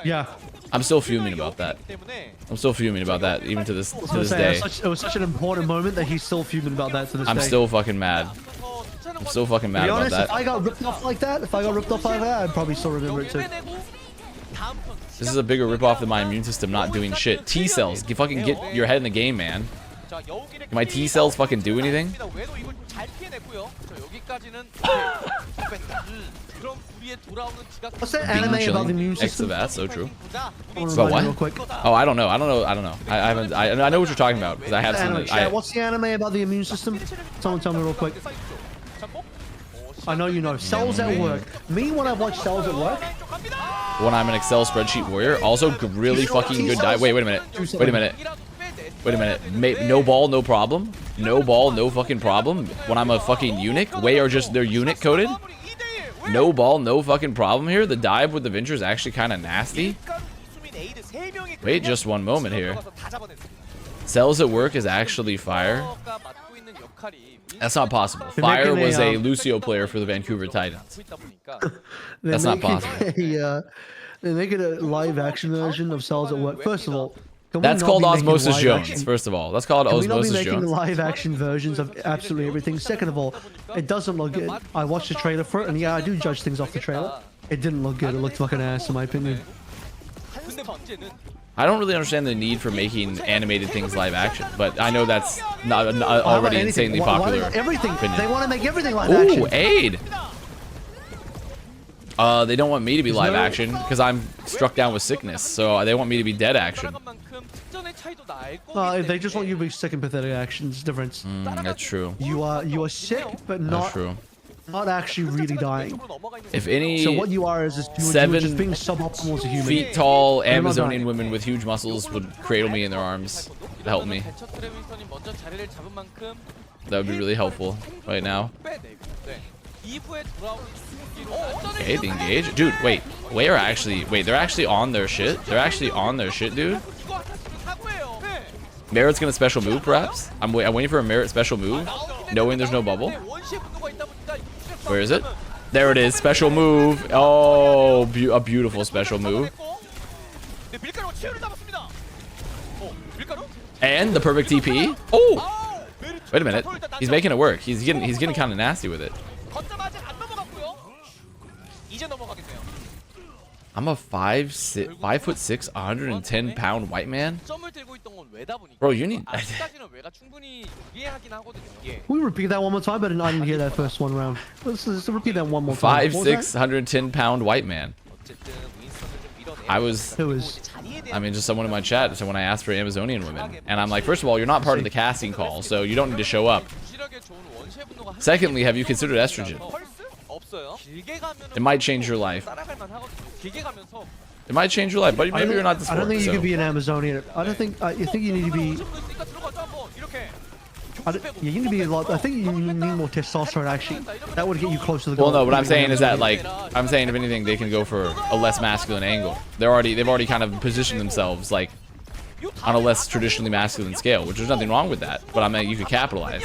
Yeah. I'm still fuming about that. I'm still fuming about that even to this day. It was such an important moment that he's still fuming about that to this day. I'm still fucking mad. I'm so fucking mad about that. If I got ripped off like that, I'd probably still remember it too. This is a bigger ripoff than my immune system not doing shit. T cells, you fucking get your head in the game, man. Can my T cells fucking do anything? What's that anime about the immune system? Avast, so true. But what? Oh, I don't know. I haven't. I know what you're talking about because I have seen it. What's the anime about the immune system? Someone tell me real quick. I know you know. Cells at work. Me when I watch Cells at work. When I'm an Excel spreadsheet warrior. Also, really fucking good dive. Wait a minute. No ball, no problem. No ball, no fucking problem. When I'm a fucking eunuch. WAE are just, they're eunuch coded. No ball, no fucking problem here. The dive with the Venture is actually kind of nasty. Wait just one moment here. Cells at work is actually fire. That's not possible. Fire was a Lucio player for the Vancouver Titans. That's not possible. They're making a live action version of Cells at Work. First of all, that's called Osmosis Jones. First of all, that's called Osmosis Jones. Can we not be making live action versions of absolutely everything? Second of all, it doesn't look good. I watched the trailer for it, and yeah, I do judge things off the trailer. It didn't look good. It looked fucking ass, in my opinion. I don't really understand the need for making animated things live action, but I know that's not already insanely popular. Everything. They want to make everything live action. Ooh, aid. They don't want me to be live action because I'm struck down with sickness, so they want me to be dead action. They just want you to be sick and pathetic action. It's different. That's true. You are sick, but not actually really dying. If any, so what you are is just being suboptimal as a human. Feet tall Amazonian women with huge muscles would cradle me in their arms to help me. That would be really helpful right now. Okay, the engage. Dude, wait. They're actually on their shit? They're actually on their shit, dude? Merit's gonna special move, perhaps? I'm waiting for a Merit special move, knowing there's no bubble. Where is it? There it is. Special move. Oh, a beautiful special move. And the perfect TP. Oh! Wait a minute. He's making it work. He's getting kind of nasty with it. I'm a 5'6", 110-pound white man. Bro, you need. Can we repeat that one more time? But I didn't hear that first one round. Let's repeat that one more time. 5'6", 110-pound white man. I mean, just someone in my chat. So when I asked for Amazonian women, and I'm like, first of all, you're not part of the casting call, so you don't need to show up. Secondly, have you considered estrogen? It might change your life. It might change your life, but maybe you're not the sport. I don't think you can be an Amazonian. I don't think. You think you need to be. You need to be a lot. I think you need more testosterone. Actually, that would get you close to the goal. Well, no. What I'm saying is that, like, I'm saying if anything, they can go for a less masculine angle. They've already kind of positioned themselves like on a less traditionally masculine scale, which there's nothing wrong with that. But I mean, you could capitalize.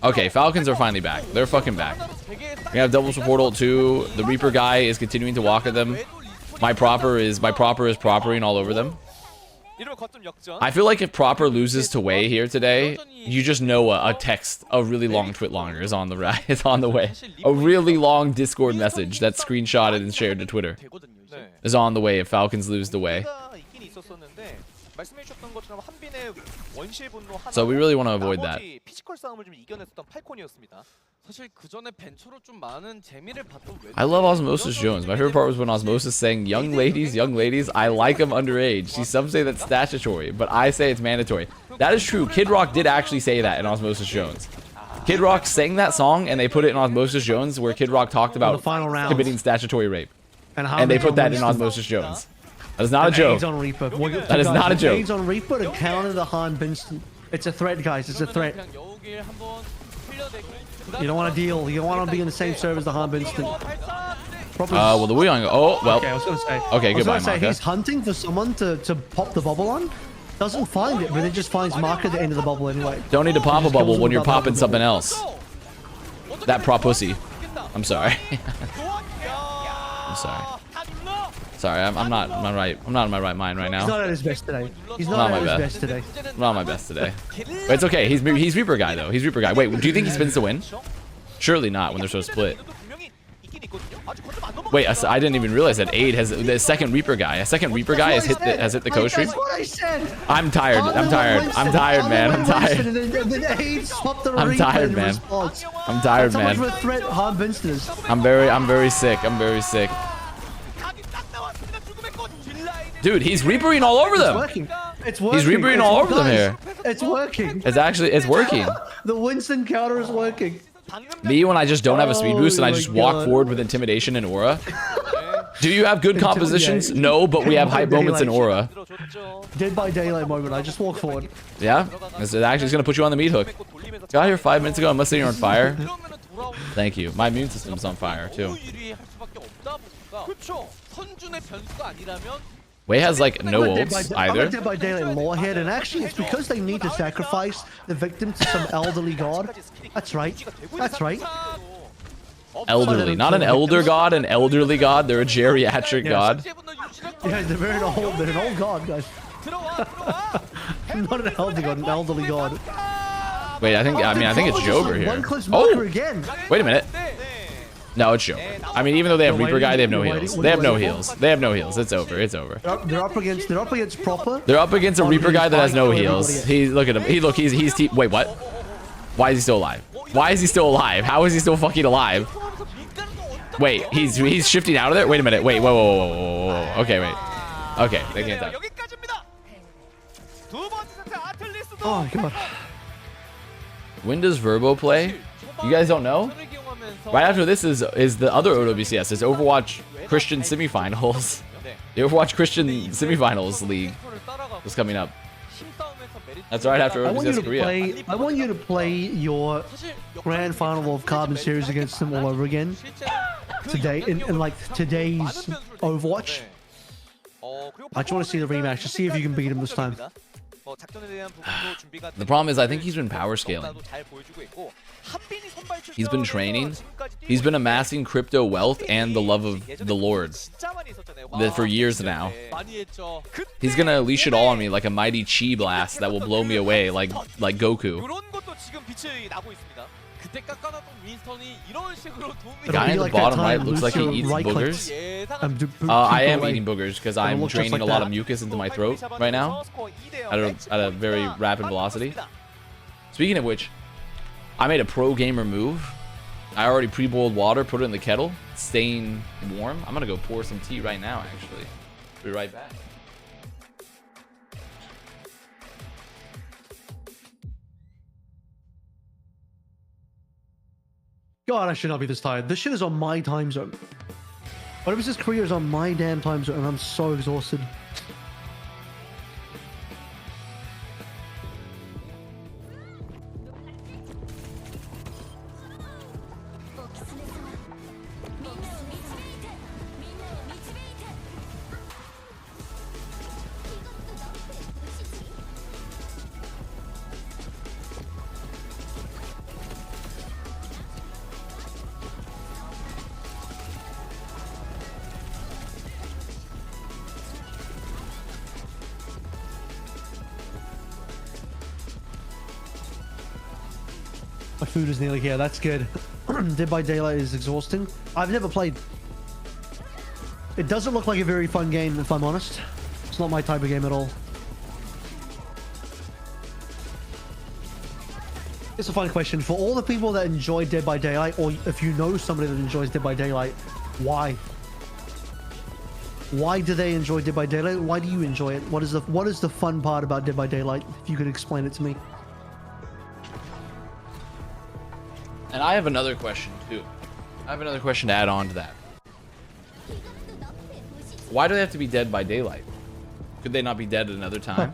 Okay, Falcons are finally back. They're fucking back. We have double support ult too. The Reaper guy is continuing to walk at them. My proper is propering all over them. I feel like if Proper loses to Way here today, you just know a text, a really long twit longer is on the is on the way. A really long Discord message that's screenshotted and shared to Twitter is on the way if Falcons lose the Way. So we really want to avoid that. I love Osmosis Jones. My favorite part was when Osmosis sang, young ladies, I like them underage. See, some say that's statutory, but I say it's mandatory. That is true. Kid Rock did actually say that in Osmosis Jones. Kid Rock sang that song, and they put it in Osmosis Jones, where Kid Rock talked about committing statutory rape. And they put that in Osmosis Jones. That is not a joke. That is not a joke. AIDS on Reaper to counter the Han Binston. It's a threat, guys. It's a threat. You don't want to deal. You don't want to be in the same server as the Han Binston. Well, the Weon. Oh, well. Okay, I was gonna say. Okay, goodbye, Marka. He's hunting for someone to pop the bubble on. Doesn't find it, but it just finds Marka at the end of the bubble anyway. Don't need to pop a bubble when you're popping something else. That prop pussy. I'm sorry. I'm sorry. Sorry, I'm not in my right mind right now. He's not at his best today. He's not at his best today. I'm not my best today. But it's okay. He's Reaper guy though. He's Reaper guy. Wait, do you think he spins to win? Surely not when they're so split. Wait, I didn't even realize that Aid has the second Reaper guy. A second Reaper guy has hit the coach stream. That's what I said. I'm tired, man. I'm tired, man. I'm tired, man. I'm tired, man. I'm very sick. I'm very sick. Dude, he's Reapering all over them. It's working. He's Reapering all over them here. It's working. It's working. The Winston counter is working. Me, when I just don't have a speed boost and I just walk forward with Intimidation and Aura. Do you have good compositions? No, but we have hype moments in Aura. Dead by Daylight moment. I just walk forward. Yeah? It's actually going to put you on the meat hook. Got here 5 minutes ago. I must say you're on fire. Thank you. My immune system's on fire, too. Way has like no ults either. I'm Dead by Daylight Lawhead, and actually it's because they need to sacrifice the victim to some elderly god. That's right. That's right. Elderly, not an elder god, an elderly god. They're a geriatric god. Yeah, they're an old god, guys. Not an elder god, an elderly god. Wait, I think it's Joker here. Oh, wait a minute. No, it's Joker. I mean, even though they have Reaper guy, they have no heals. They have no heals. They have no heals. It's over. It's over. They're up against Proper. They're up against a Reaper guy that has no heals. Look at him. He's wait, what? Why is he still alive? Why is he still alive? How is he still fucking alive? Wait, he's shifting out of there? Wait a minute. Wait, whoa. Okay, wait. Okay, they can't die. Oh, come on. When does Verbo play? You guys don't know? Right after this is the other OWCS. It's Overwatch Christian semifinals. The Overwatch Christian semifinals league is coming up. That's right after OWCS Korea. I want you to play your grand final of Carbon series against them all over again today in like today's Overwatch. I just want to see the rematch to see if you can beat him this time. The problem is I think he's been power scaling. He's been training. He's been amassing crypto wealth and the love of the Lord for years now. He's gonna unleash it all on me like a mighty chi blast that will blow me away like Goku. The guy in the bottom right looks like he eats boogers. I am eating boogers because I'm draining a lot of mucus into my throat right now at a very rapid velocity. Speaking of which, I made a pro gamer move. I already pre-boiled water, put it in the kettle, it's staying warm. I'm gonna go pour some tea right now, actually. Be right back. God, I should not be this tired. This shit is on my time zone. Whatever this career is on my damn time zone, and I'm so exhausted. My food is nearly here. That's good. Dead by Daylight is exhausting. I've never played. It doesn't look like a very fun game, if I'm honest. It's not my type of game at all. It's a fun question. For all the people that enjoy Dead by Daylight, or if you know somebody that enjoys Dead by Daylight, why? Why do they enjoy Dead by Daylight? Why do you enjoy it? What is the fun part about Dead by Daylight? If you could explain it to me. And I have another question too. I have another question to add on to that. Why do they have to be dead by daylight? Could they not be dead at another time?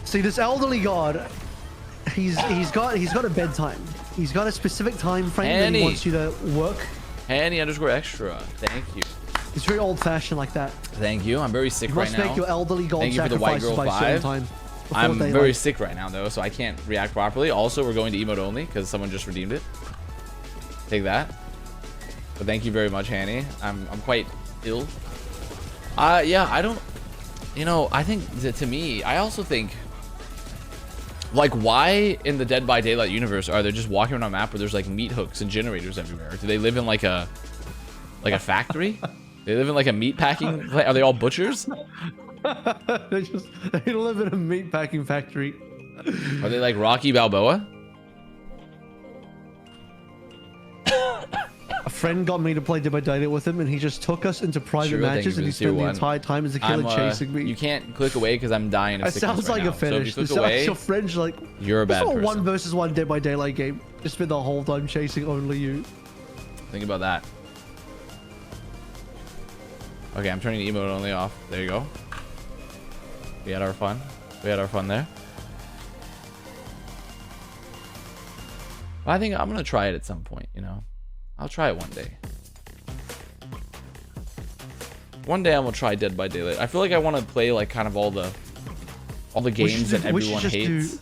See, this elderly god, he's got a bedtime. He's got a specific time frame that he wants you to work. Hanny_extra. Thank you. It's very old-fashioned like that. Thank you. I'm very sick right now. You must make your elderly god sacrifices by a certain time. I'm very sick right now though, so I can't react properly. Also, we're going to emote only because someone just redeemed it. Take that. But thank you very much, Hanny. I'm quite ill. Yeah, I don't. You know, I think that to me, I also think. Like, why in the Dead by Daylight universe are they just walking around a map where there's like meat hooks and generators everywhere? Do they live in like a factory? They live in like a meat packing. Are they all butchers? They live in a meat packing factory. Are they like Rocky Balboa? A friend got me to play Dead by Daylight with him, and he just took us into private matches, and he spent the entire time as a killer chasing me. You can't click away because I'm dying of sickness. It sounds like a finish. So if you click away, your friend's like, you're a bad person. 1 versus 1 Dead by Daylight game. Just spent the whole time chasing only you. Think about that. Okay, I'm turning the emote only off. There you go. We had our fun. We had our fun there. I think I'm gonna try it at some point, you know. I'll try it one day. One day I'm gonna try Dead by Daylight. I feel like I want to play like kind of all the games that everyone hates.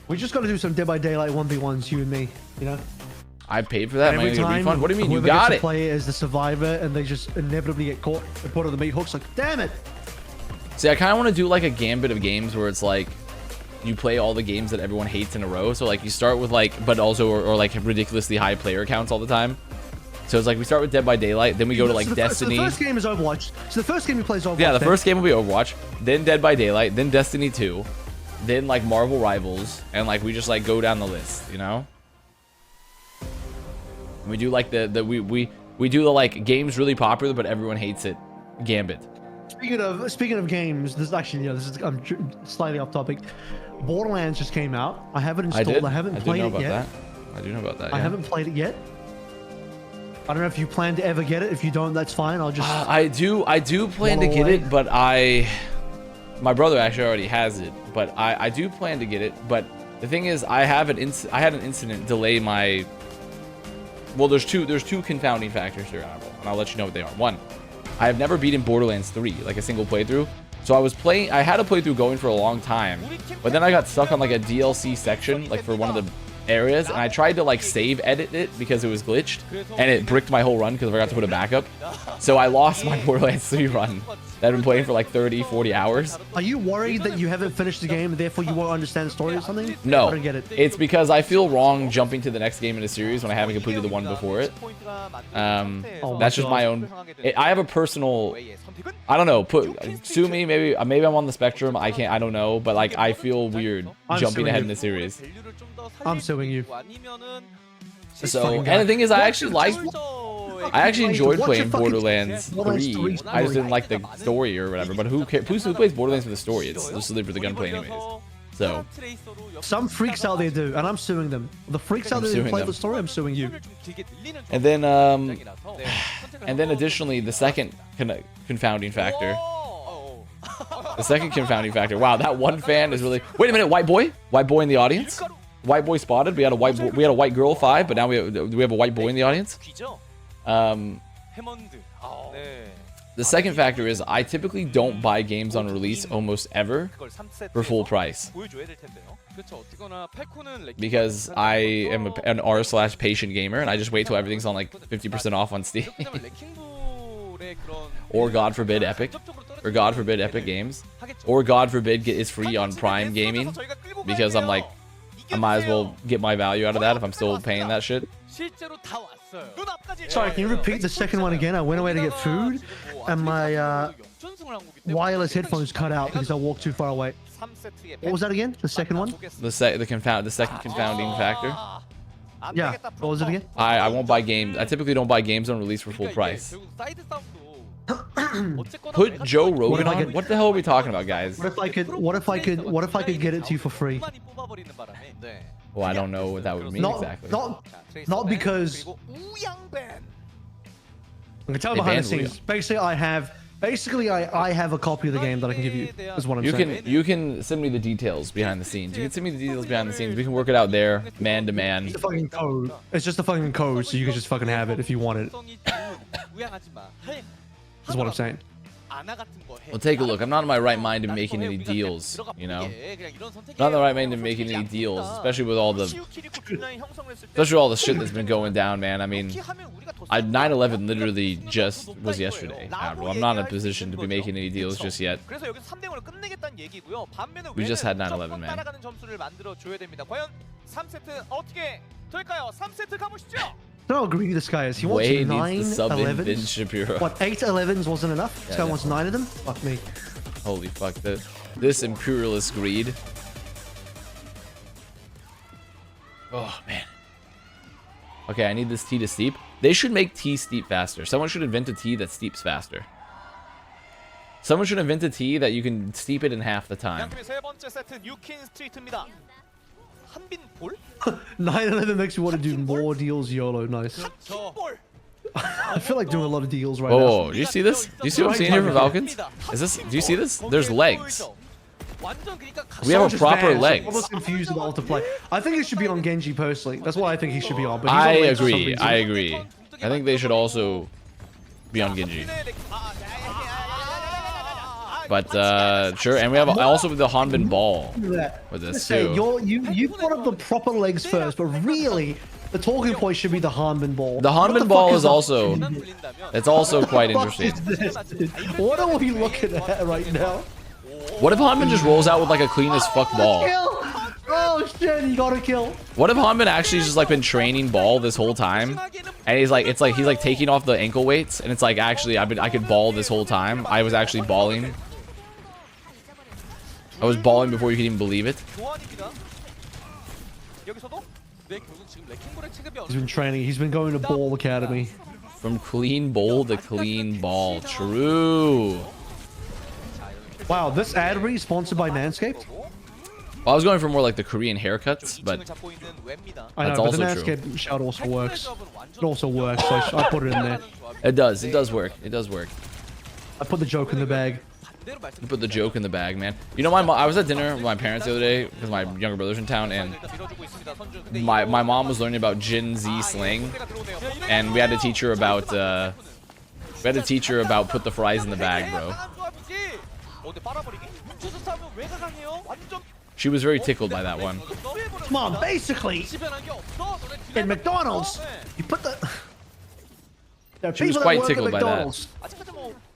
We just gotta do some Dead by Daylight 1v1s, you and me, you know? I paid for that. Every time, refund? What do you mean? You got it. Play as the survivor, and they just inevitably get caught and put on the meat hooks. Like, damn it! See, I kind of want to do like a gambit of games where it's like you play all the games that everyone hates in a row. So like you start with like, but also or like ridiculously high player counts all the time. So it's like we start with Dead by Daylight, then we go to like Destiny. So the first game is Overwatch. So the first game you play is Overwatch. Yeah, the first game will be Overwatch, then Dead by Daylight, then Destiny 2, then like Marvel Rivals, and like we just like go down the list, you know? And we do like we do the like games really popular but everyone hates it gambit. Speaking of games, this is actually I'm slightly off topic. Borderlands just came out. I haven't installed. I haven't played it yet. I do know about that. Yeah. I haven't played it yet. I don't know if you plan to ever get it. If you don't, that's fine. I'll just. I do plan to get it, but my brother actually already has it. But I do plan to get it. But the thing is, I had an incident delay my. Well, there's two confounding factors here, and I'll let you know what they are. One, I have never beaten Borderlands 3, like a single playthrough. So I had a playthrough going for a long time, but then I got stuck on like a DLC section, like for one of the areas, and I tried to like save edit it because it was glitched, and it bricked my whole run because I forgot to put a backup. So I lost my Borderlands 3 run that I've been playing for like 30, 40 hours. Are you worried that you haven't finished the game and therefore you won't understand the story or something? No, I don't get it. It's because I feel wrong jumping to the next game in the series when I haven't completed the one before it. That's just my own. I have a personal. I don't know. Sue me. Maybe I'm on the spectrum. I don't know. But like, I feel weird jumping ahead in the series. I'm suing you. So, and the thing is, I actually enjoyed playing Borderlands 3. I just didn't like the story or whatever. But who cares? Who plays Borderlands for the story? It's just for the gunplay anyways. So some freaks out there do, and I'm suing them. The freaks out there who play the story, I'm suing you. And then additionally, the second confounding factor. The second confounding factor. Wow, that one fan is really. Wait a minute, white boy in the audience. White boy spotted. We had a white girl 5, but now we have a white boy in the audience. The second factor is I typically don't buy games on release almost ever for full price because I am an r/patient gamer and I just wait till everything's on like 50% off on Steam or God forbid Epic Games, or God forbid is free on Prime Gaming, because I'm like I might as well get my value out of that if I'm still paying that shit. Sorry, can you repeat the second one again? I went away to get food, and my wireless headphones cut out because I walked too far away. What was that again? The second one? The second confounding factor. Yeah. What was it again? I won't buy games. I typically don't buy games on release for full price. Put Joe Rogan on. What the hell are we talking about, guys? What if I could get it to you for free? Well, I don't know what that would mean exactly. Not because I can tell behind the scenes. Basically, I have a copy of the game that I can give you. Is what I'm saying. You can send me the details behind the scenes. You can send me the details behind the scenes. We can work it out there, man to man. It's the fucking code. It's just a fucking code, so you can just fucking have it if you want it. Is what I'm saying. Well, take a look. I'm not in my right mind in making any deals, you know? Not in the right mind in making any deals, especially with all the shit that's been going down, man. I mean, 9/11 literally just was yesterday. I'm not in a position to be making any deals just yet. We just had 9/11, man. I don't agree with this guy is. He wants Waif 9 needs to sub in 11s. Ben Shapiro. What, 8 11s wasn't enough? This guy wants 9 of them? Fuck me. Holy fuck. This imperialist greed. Oh, man. Okay, I need this tea to steep. They should make tea steep faster. Someone should invent a tea that steeps faster. Someone should invent a tea that you can steep it in half the time. 9/11 makes me want to do more deals, YOLO. Nice. I feel like doing a lot of deals right now. Oh, do you see this? Do you see what I'm seeing here for Falcons? Is this? Do you see this? There's legs. We have a proper legs. I was confused about to play. I think he should be on Genji personally. That's why I think he should be on. But he's I on legs for some agree. reason. I agree. I think they should also be on Genji. But sure, and we have also the Hanbin ball with this too. You brought up the proper legs first, but really, the talking point should be the Hanbin ball. The Hanbin ball is also, it's also quite interesting. What are we looking at right now? What if Hanbin just rolls out with like a clean as fuck ball? Oh shit, he got a kill. What if Hanbin actually just like been training ball this whole time, and he's like, it's like he's like taking off the ankle weights, and it's like actually I could ball this whole time. I was actually balling. I was balling before you could even believe it. He's been training. He's been going to Ball Academy. From clean bowl to clean ball. True. Wow, this ad read sponsored by Manscaped? Well, I was going for more like the Korean haircuts, but I know, that's but also the true. Manscaped shout also works. It also works, so I put it in there. It does. It does work. It does work. I put the joke in the bag. You put the joke in the bag, man. You know, I was at dinner with my parents the other day because my younger brother's in town, and my mom was learning about Gen Z slang, and we had to teach her about put the fries in the bag, bro. She was very tickled by that one. Mom, basically, in McDonald's, you put the... She was quite tickled by that.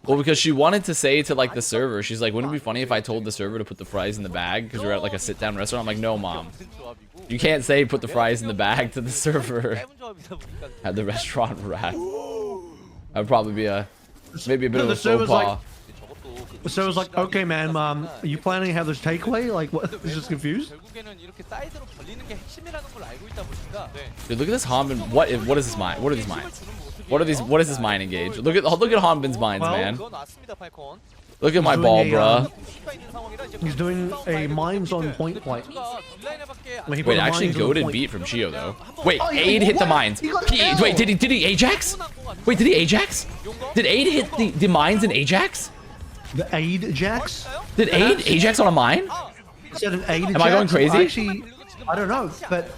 Well, because she wanted to say to like the server, she's like, wouldn't it be funny if I told the server to put the fries in the bag because we're at like a sit-down restaurant? I'm like, no, mom. You can't say put the fries in the bag to the server at the restaurant rat. That would probably be maybe a bit of a faux pas. The server's like, okay, man, are you planning to have this takeaway? Like, what? Is just confused? Dude, look at this Hanbin. What is this mine? What are these mines? What is this mine engage? Look at Hanbin's mines, man. Look at my ball, bruh. He's doing a mines on point play. Wait, actually goated beat from Chio though. Wait, Aid hit the mines. Wait, did he Ajax? Wait, did he Ajax? Did Aid hit the mines in Ajax? The Aid Jax? Did Aid Ajax on a mine? Said an Aid Am I going crazy? Actually, I don't know, but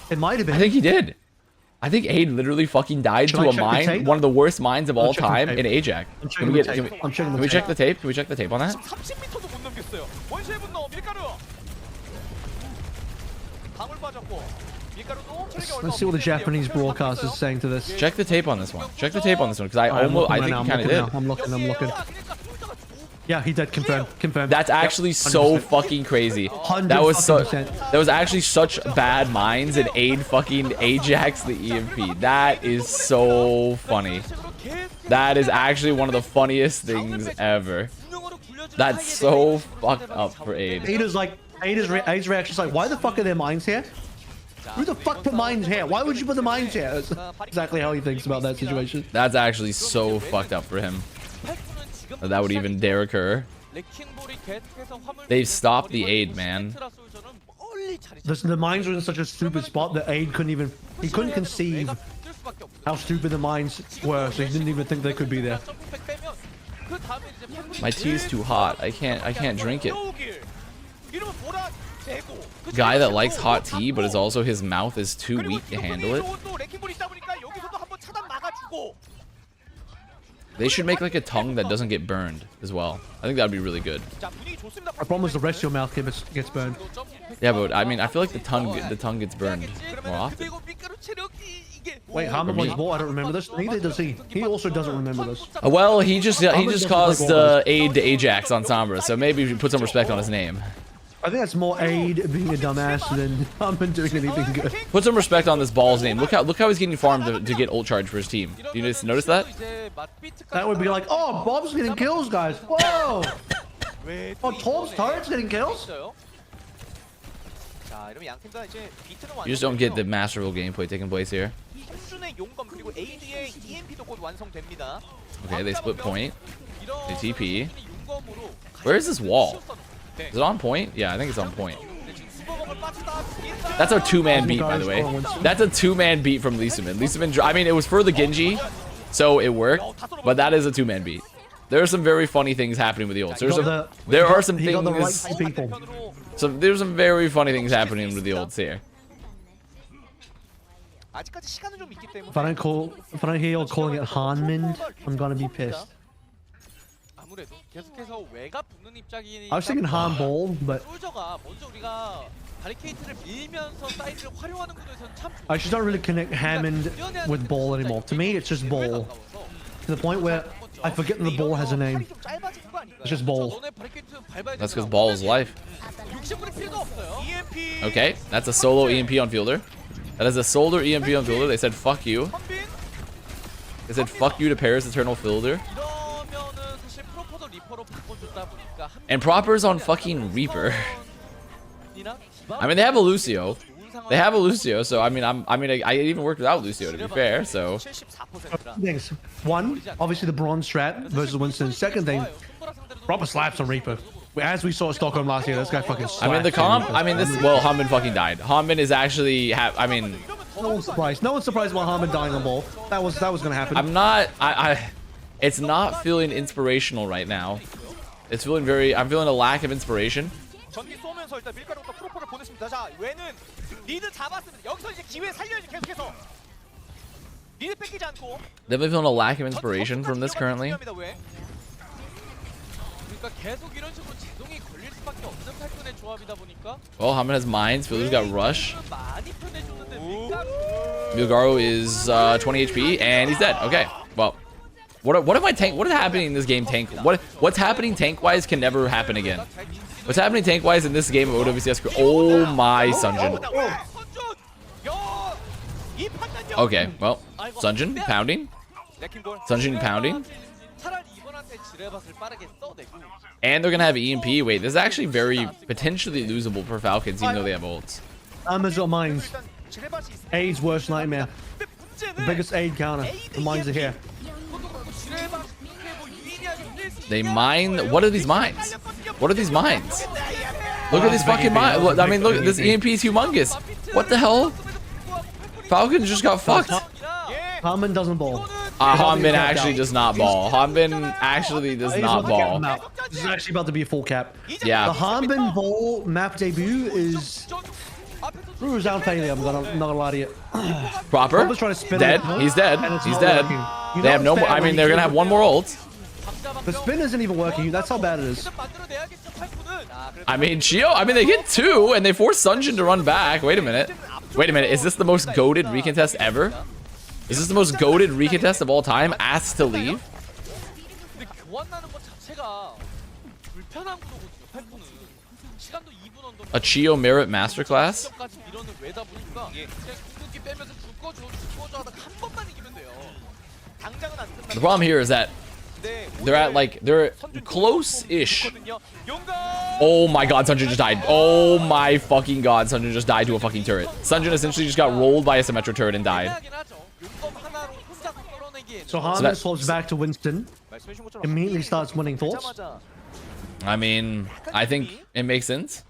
it might have been. I think he did. I think Aid literally fucking died to a mine, one of the worst mines of all time in Ajax. Can we check the tape? Can we check the tape on that? Let's see what the Japanese broadcast is saying to this. Check the tape on this one. Check the tape on this one, because I think he kind of did. I'm looking. Yeah, he did. Confirmed. That's actually so fucking crazy. That was actually such bad minds and Aid fucking Ajax the EMP. That is so funny. That is actually one of the funniest things ever. That's so fucked up for Aid. Aid's reaction is like, why the fuck are there mines here? Who the fuck put mines here? Why would you put the mines here? That's exactly how he thinks about that situation. That's actually so fucked up for him. That would even dare occur. They've stopped the Aid, man. The mines were in such a stupid spot that Aid couldn't conceive how stupid the mines were, so he didn't even think they could be there. My tea is too hot. I can't drink it. Guy that likes hot tea, but is also his mouth is too weak to handle it. They should make like a tongue that doesn't get burned as well. I think that'd be really good. I promise the rest of your mouth gets burned. Yeah, but I mean, I feel like the tongue gets burned more often. Wait, Harmon likes ball? I don't remember this. Neither does he. He also doesn't remember this. Well, he just caused Aid to Ajax on Sombra, so maybe we should put some respect on his name. I think that's more Aid being a dumbass than Harmon doing anything good. Put some respect on this ball's name. Look how he's getting farmed to get ult charge for his team. Do you just notice that? That would be like, oh, Bob's getting kills, guys. Whoa! Oh, Torb's turret's getting kills? You just don't get the masterful gameplay taking place here. Okay, they split point. They TP. Where is this wall? Is it on point? Yeah, I think it's on point. That's a two-man beat, by the way. That's a two-man beat from Lisaman. I mean, it was for the Genji, so it worked, but that is a two-man beat. There are some very funny things happening with the ults. There's some very funny things happening with the ults here. If I don't hear you calling it Hanmin, I'm gonna be pissed. I was thinking handball, but I just don't really connect Hammond with ball anymore. To me, it's just ball. To the point where I forget that the ball has a name. It's just ball. That's because ball is life. Okay, that's a solo EMP on fielder. That is a solo EMP on fielder. They said fuck you. They said fuck you to Paris Eternal Fielder. And Proper's on fucking Reaper. I mean, they have a Lucio. So I mean, I even worked without Lucio, to be fair. So. Things. One, obviously the bronze strat versus Winston. Second thing, Proper slaps on Reaper. As we saw at Stockholm last year, this guy fucking slaps. I mean, the comp. I mean, well, Hanmin fucking died. Hanmin is actually. I mean. No one's surprised. No one's surprised about Hanmin dying on ball. That was gonna happen. I'm not. It's not feeling inspirational right now. It's feeling very. I'm feeling a lack of inspiration. They've been feeling a lack of inspiration from this currently. Well, Hammond has mines. Fielder's got rush. Milgaro is 20 HP and he's dead. Okay. Well, what if my tank? What is happening in this game? Tank. What's happening tank wise can never happen again. What's happening tank wise in this game of OWCS? Oh my Sunjin. Okay. Well, Sunjin pounding. Sunjin pounding. And they're gonna have EMP. Wait, this is actually very potentially losable for Falcons, even though they have ults. Amazon mines. Aid's worst nightmare. The biggest Aid counter. The mines are here. They mine. What are these mines? What are these mines? Look at these fucking mines. I mean, look. This EMP is humongous. What the hell? Falcons just got fucked. Hanmin doesn't ball. Hanmin actually does not ball. Hanmin actually does not ball. This is actually about to be a full cap. Yeah. The Hanmin ball map debut is Brewer's down failure. I'm not gonna lie to you. Proper. Dead. He's dead. He's dead. They have no more. I mean, they're gonna have one more ult. The spin isn't even working. That's how bad it is. I mean, Chio. I mean, they get two and they force Sunjin to run back. Wait a minute. Wait a minute. Is this the most goated recontest ever? Is this the most goated recontest of all time? Asked to leave? A Chio Merit Masterclass? The problem here is that they're at like, they're close-ish. Oh my god, Sunjin just died. Oh my fucking god, Sunjin just died to a fucking turret. Sunjin essentially just got rolled by a Symmetra turret and died. So Harmon swaps back to Winston. Immediately starts winning. Thoughts? I mean, I think it makes sense.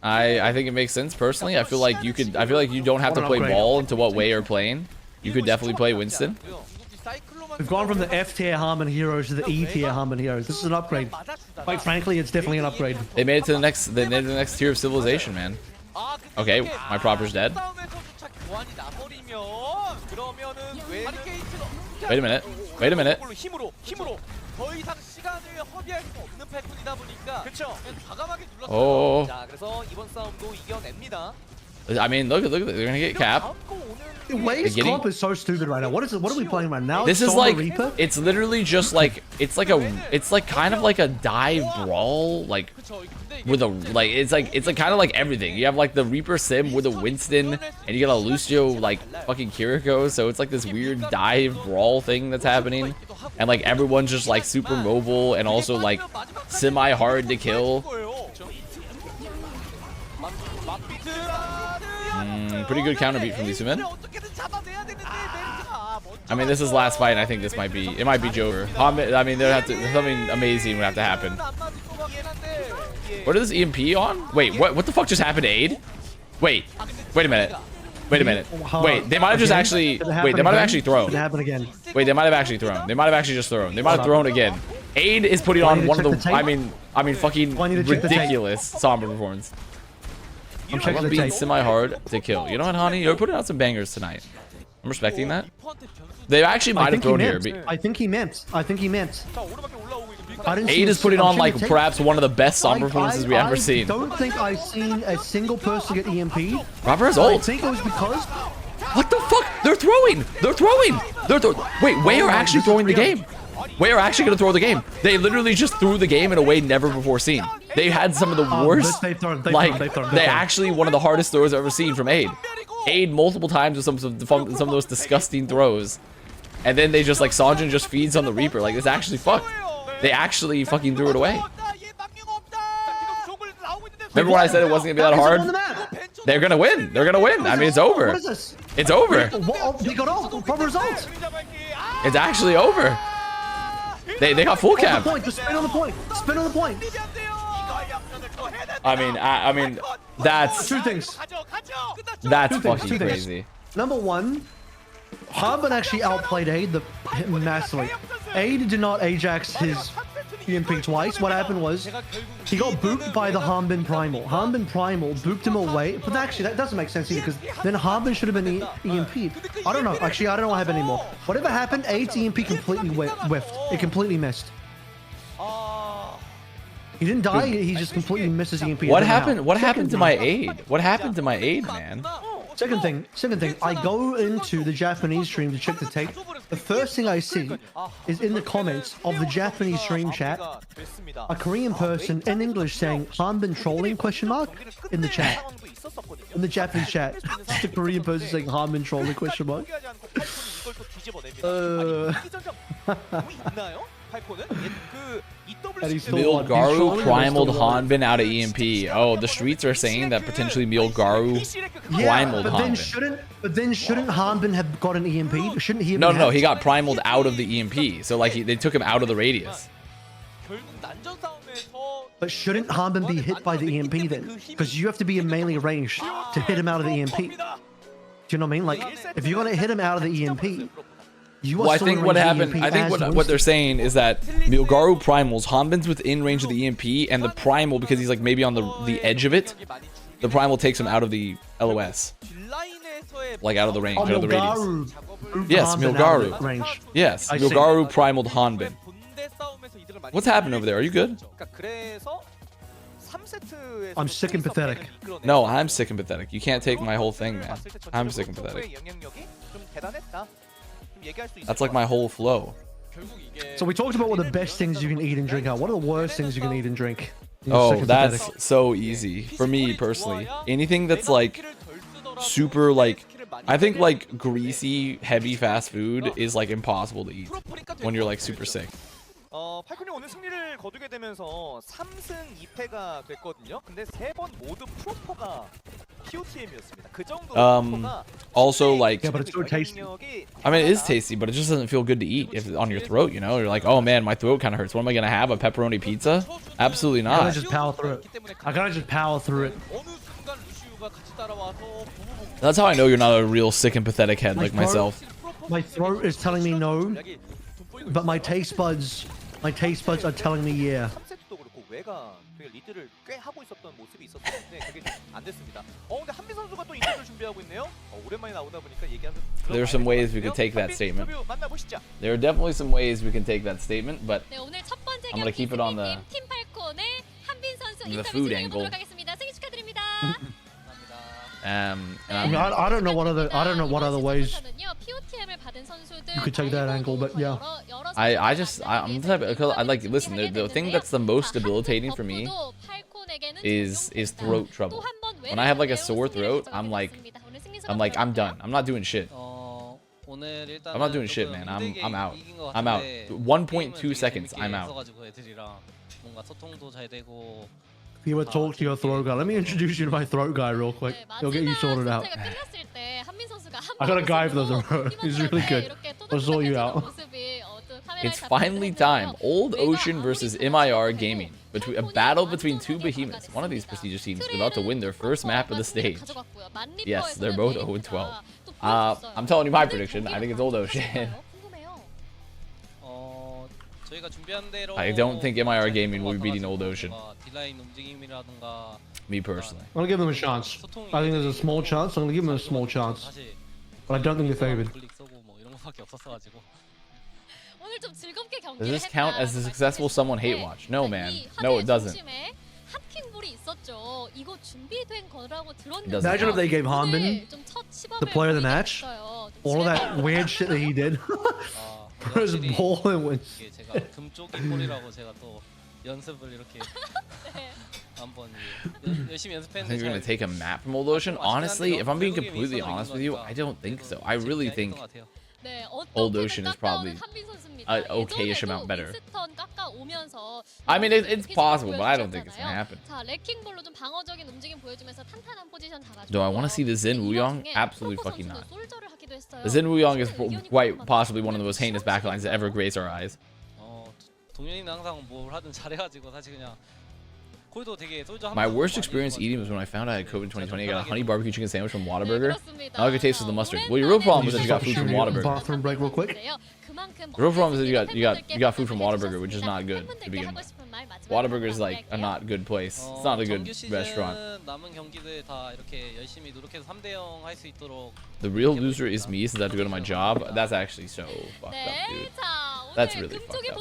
I think it makes sense personally. I feel like you could. I feel like you don't have to play ball into what way you're playing. You could definitely play Winston. We've gone from the F tier Harmon heroes to the E tier Harmon heroes. This is an upgrade. Quite frankly, it's definitely an upgrade. They made it to the next. They made it to the next tier of civilization, man. Okay, my proper's dead. Wait a minute. Wait a minute. Oh. I mean, look at they're gonna get cap. Waif's comp is so stupid right now. What is it? What are we playing right now? This is like it's literally just like it's like kind of like a dive brawl like with a like it's like kind of like everything. You have like the Reaper sim with a Winston and you got a Lucio like fucking Kiriko, so it's like this weird dive brawl thing that's happening, and like everyone's just like super mobile and also like semi hard to kill. Pretty good counter beat from these two men. I mean, this is last fight, and I think this might be Joker. I mean, there have to something amazing would have to happen. What is this EMP on? Wait, what the fuck just happened to Aid? Wait a minute. Wait, they might have just actually they might have actually thrown. Wait, they might have actually thrown. They might have actually just thrown. They might have thrown again. Aid is putting on one of the I mean fucking ridiculous Sombra performance. I'm being semi-hard to kill. You know what, Hani? You're putting out some bangers tonight. I'm respecting that. They actually might have thrown here. I think he meant. Aid is putting on like perhaps one of the best Sombra performances we've ever seen. I don't think I've seen a single person get EMP. Robert has ult. I think it was because... What the fuck? They're throwing! Wait, Wae are actually throwing the game. Wae are actually going to throw the game. They literally just threw the game in a way never before seen. They had some of the worst, they actually one of the hardest throws I've ever seen from Aid. Aid multiple times with some of those disgusting throws. And then they just like, Sanjin just feeds on the Reaper. Like, it's actually fucked. They actually fucking threw it away. Remember when I said it wasn't going to be that hard? They're going to win. They're going to win. I mean, it's over. What is this? It's over. They got off. Proper result. It's actually over. They got full cap. Just spin on the point. Spin on the point. I mean, that's two things. That's fucking crazy. Number one, Harmon actually outplayed Aid massively. Aid did not Ajax his EMP twice. What happened was he got booped by the Harmon Primal. Harmon Primal booped him away. But actually, that doesn't make sense either, because then Harmon should have been EMP'd. I don't know. Actually, I don't know what happened anymore. Whatever happened, Aid's EMP completely whiffed. It completely missed. He didn't die. He just completely misses EMP. What happened? What happened to my Aid? What happened to my Aid, man? Second thing, I go into the Japanese stream to check the tape. The first thing I see is in the comments of the Japanese stream chat, a Korean person in English saying "Harmon trolling?" in the chat. In the Japanese chat, the Korean person saying "Harmon trolling?" Milgaru primaled Hanbin out of EMP. Oh, the streets are saying that potentially Milgaru primaled Hanbin. But then shouldn't Hanbin have got an EMP? Shouldn't he have No, he got primaled out of the EMP. So like they took him out of the radius. But shouldn't Hanbin be hit by the EMP then? Because you have to be in melee range to hit him out of the EMP. Do you know what I mean? Like, if you're gonna hit him out of the EMP, well, I think what happened. I think what they're saying is that Milgaru primals. Hanbin's within range of the EMP, and the primal, because he's like maybe on the edge of it, the primal takes him out of the LOS, like out of the range, out of the radius. Yes, Milgaru. Yes, Milgaru primaled Hanbin. What's happened over there? Are you good? I'm sick and pathetic. No, I'm sick and pathetic. You can't take my whole thing, man. I'm sick and pathetic. That's like my whole flow. So we talked about what the best things you can eat and drink are. What are the worst things you can eat and drink? Oh, that's so easy for me personally. Anything that's like super like, I think like greasy, heavy fast food is like impossible to eat when you're like super sick. 팔콘이 오늘 승리를 거두게 되면서 3승 2패가 됐거든요. 근데 3번 모두 프로퍼가 POTM이었습니다. 그 정도로 프로퍼가 also like, yeah, but it's so tasty. I mean, it is tasty, but it just doesn't feel good to eat if it's on your throat, you know? You're like, oh man, my throat kind of hurts. What am I going to have? A pepperoni pizza? Absolutely I not. just power through it. I gotta just power through it. That's how I know you're not a real sick and pathetic head like myself. My throat is telling me no, but my taste buds are telling me yeah. 3세트도 그렇고 웨가 되게 리드를 꽤 하고 있었던 모습이 있었는데 그게 좀 안 됐습니다. 근데 한비 선수가 또 인터뷰를 준비하고 있네요. 오랜만에 나오다 보니까 얘기하면 There are some ways we could take that statement. 만나보시죠. There are definitely some ways we can take that statement, but 네, 오늘 첫 번째 I'm gonna keep it on the 팀 팔콘의 한빈 선수 the 인터뷰 food 진행해 angle. 보도록 하겠습니다. 생일 축하드립니다. And I mean, I don't know what other ways POTM을 받은 선수들 you could take that angle, but yeah. I'm the type of, I like, listen, the thing that's the most debilitating for me is throat trouble. When I have like a sore throat, I'm like I'm done. I'm not doing shit. I'm not doing shit, man. I'm out. I'm out. 1.2 seconds. I'm out. If you would talk to your throat guy, let me introduce you to my throat guy real quick. He'll get you sorted out. I got a guy for the throat. He's really good. I'll sort you out. It's finally time. Old Ocean versus MIR Gaming. A battle between two behemoths. One of these prestigious teams is about to win their first map of the stage. Yes, they're both 0-12. I'm telling you my prediction. I think it's Old Ocean. I don't think MIR Gaming will be beating Old Ocean. Me personally. I'm gonna give them a chance. I think there's a small chance. I'm gonna give them a small chance. But I don't think they're favored. Does this count as a successful someone hate watch? No, man. No, it doesn't. It doesn't. Imagine if they gave Hanbin the player of the match, all of that weird shit that he did. For his ball and wins. I think you're gonna take a map from Old Ocean. Honestly, if I'm being completely honest with you, I don't think so. I really think Old Ocean is probably an okay-ish amount better. I mean, it's possible, but I don't think it's gonna happen. Do I want to see the Zen Wuyong? Absolutely fucking not. The Zen Wuyong is quite possibly one of the most heinous backlines that ever grace our eyes. My worst experience eating was when I found out I had COVID 2020. I got a honey barbecue chicken sandwich from Whataburger. All I could taste was the mustard. Well, your real problem is that you got food from Whataburger. Bathroom break real quick. The real problem is that you got food from Whataburger, which is not good to begin with. Whataburger is like a not good place. It's not a good restaurant. The real loser is me since I have to go to my job. That's actually so fucked up, dude. That's really fucked up.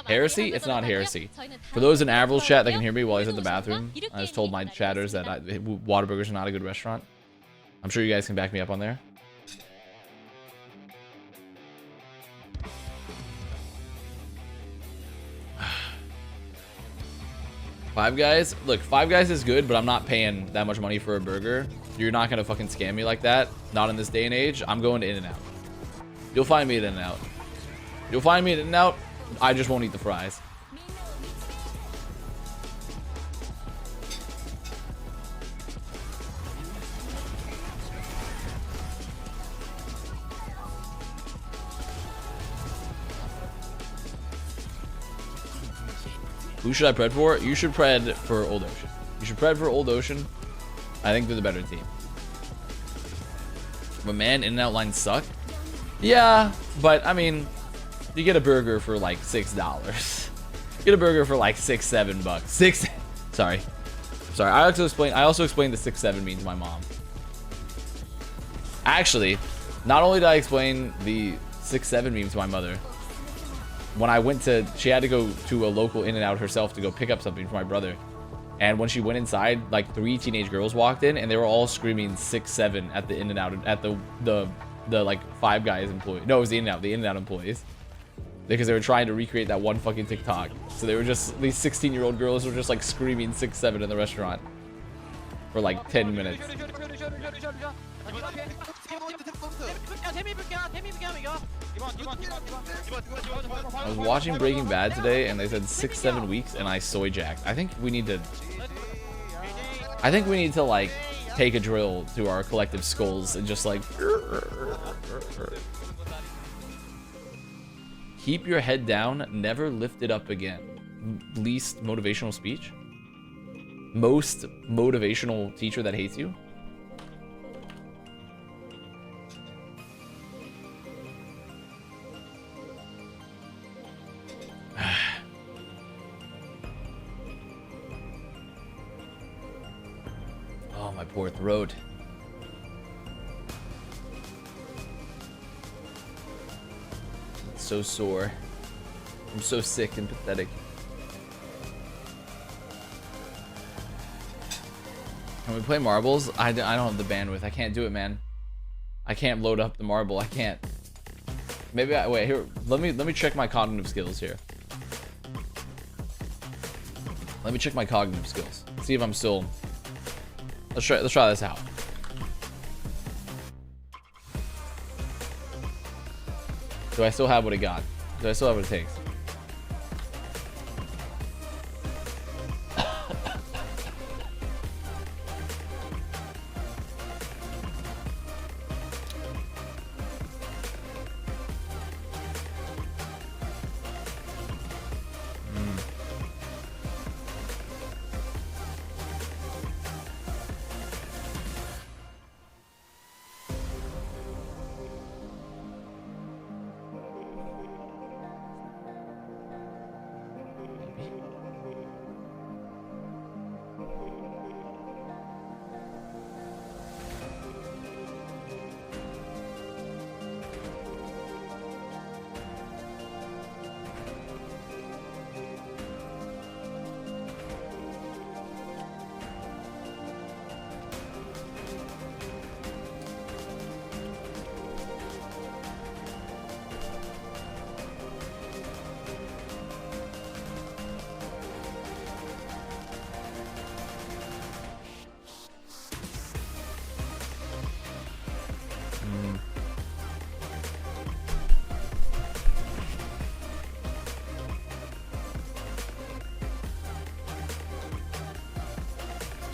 Heresy? It's not heresy. For those in Avril's chat that can hear me while he's at the bathroom, I just told my chatters that Whataburger's not a good restaurant. I'm sure you guys can back me up on there. Five Guys? Look, Five Guys is good, but I'm not paying that much money for a burger. You're not gonna fucking scam me like that. Not in this day and age. I'm going to In-N-Out. You'll find me at In-N-Out. You'll find me at In-N-Out. I just won't eat the fries. Who should I pred for? You should pred for Old Ocean. You should pred for Old Ocean. I think they're the better team. But man, In-N-Out lines suck. Yeah, but I mean, you get a burger for like $6. Get a burger for like $6-7. Sorry. I also explained the 6-7 mean to my mom. Actually, not only did I explain the 6-7 meme to my mother, when I went to, she had to go to a local In-N-Out herself to go pick up something for my brother. And when she went inside, like 3 teenage girls walked in and they were all screaming 6-7 at the In-N-Out, at the the like Five Guys employee. No, it was the In-N-Out employees. Because they were trying to recreate that one fucking TikTok. So they were just, these 16-year-old girls were just like screaming 6-7 in the restaurant for like 10 minutes. I was watching Breaking Bad today and they said 6-7 weeks and I soy jacked. I think we need to like take a drill to our collective skulls and just like keep your head down, never lift it up again. Least motivational speech? Most motivational teacher that hates you? Oh, my poor throat. It's so sore. I'm so sick and pathetic. Can we play marbles? I don't have the bandwidth. I can't do it, man. I can't load up the marble. I can't. Maybe wait here. Let me check my cognitive skills here. Let me check my cognitive skills. See if I'm still. Let's try this out. Do I still have what it got? Do I still have what it takes?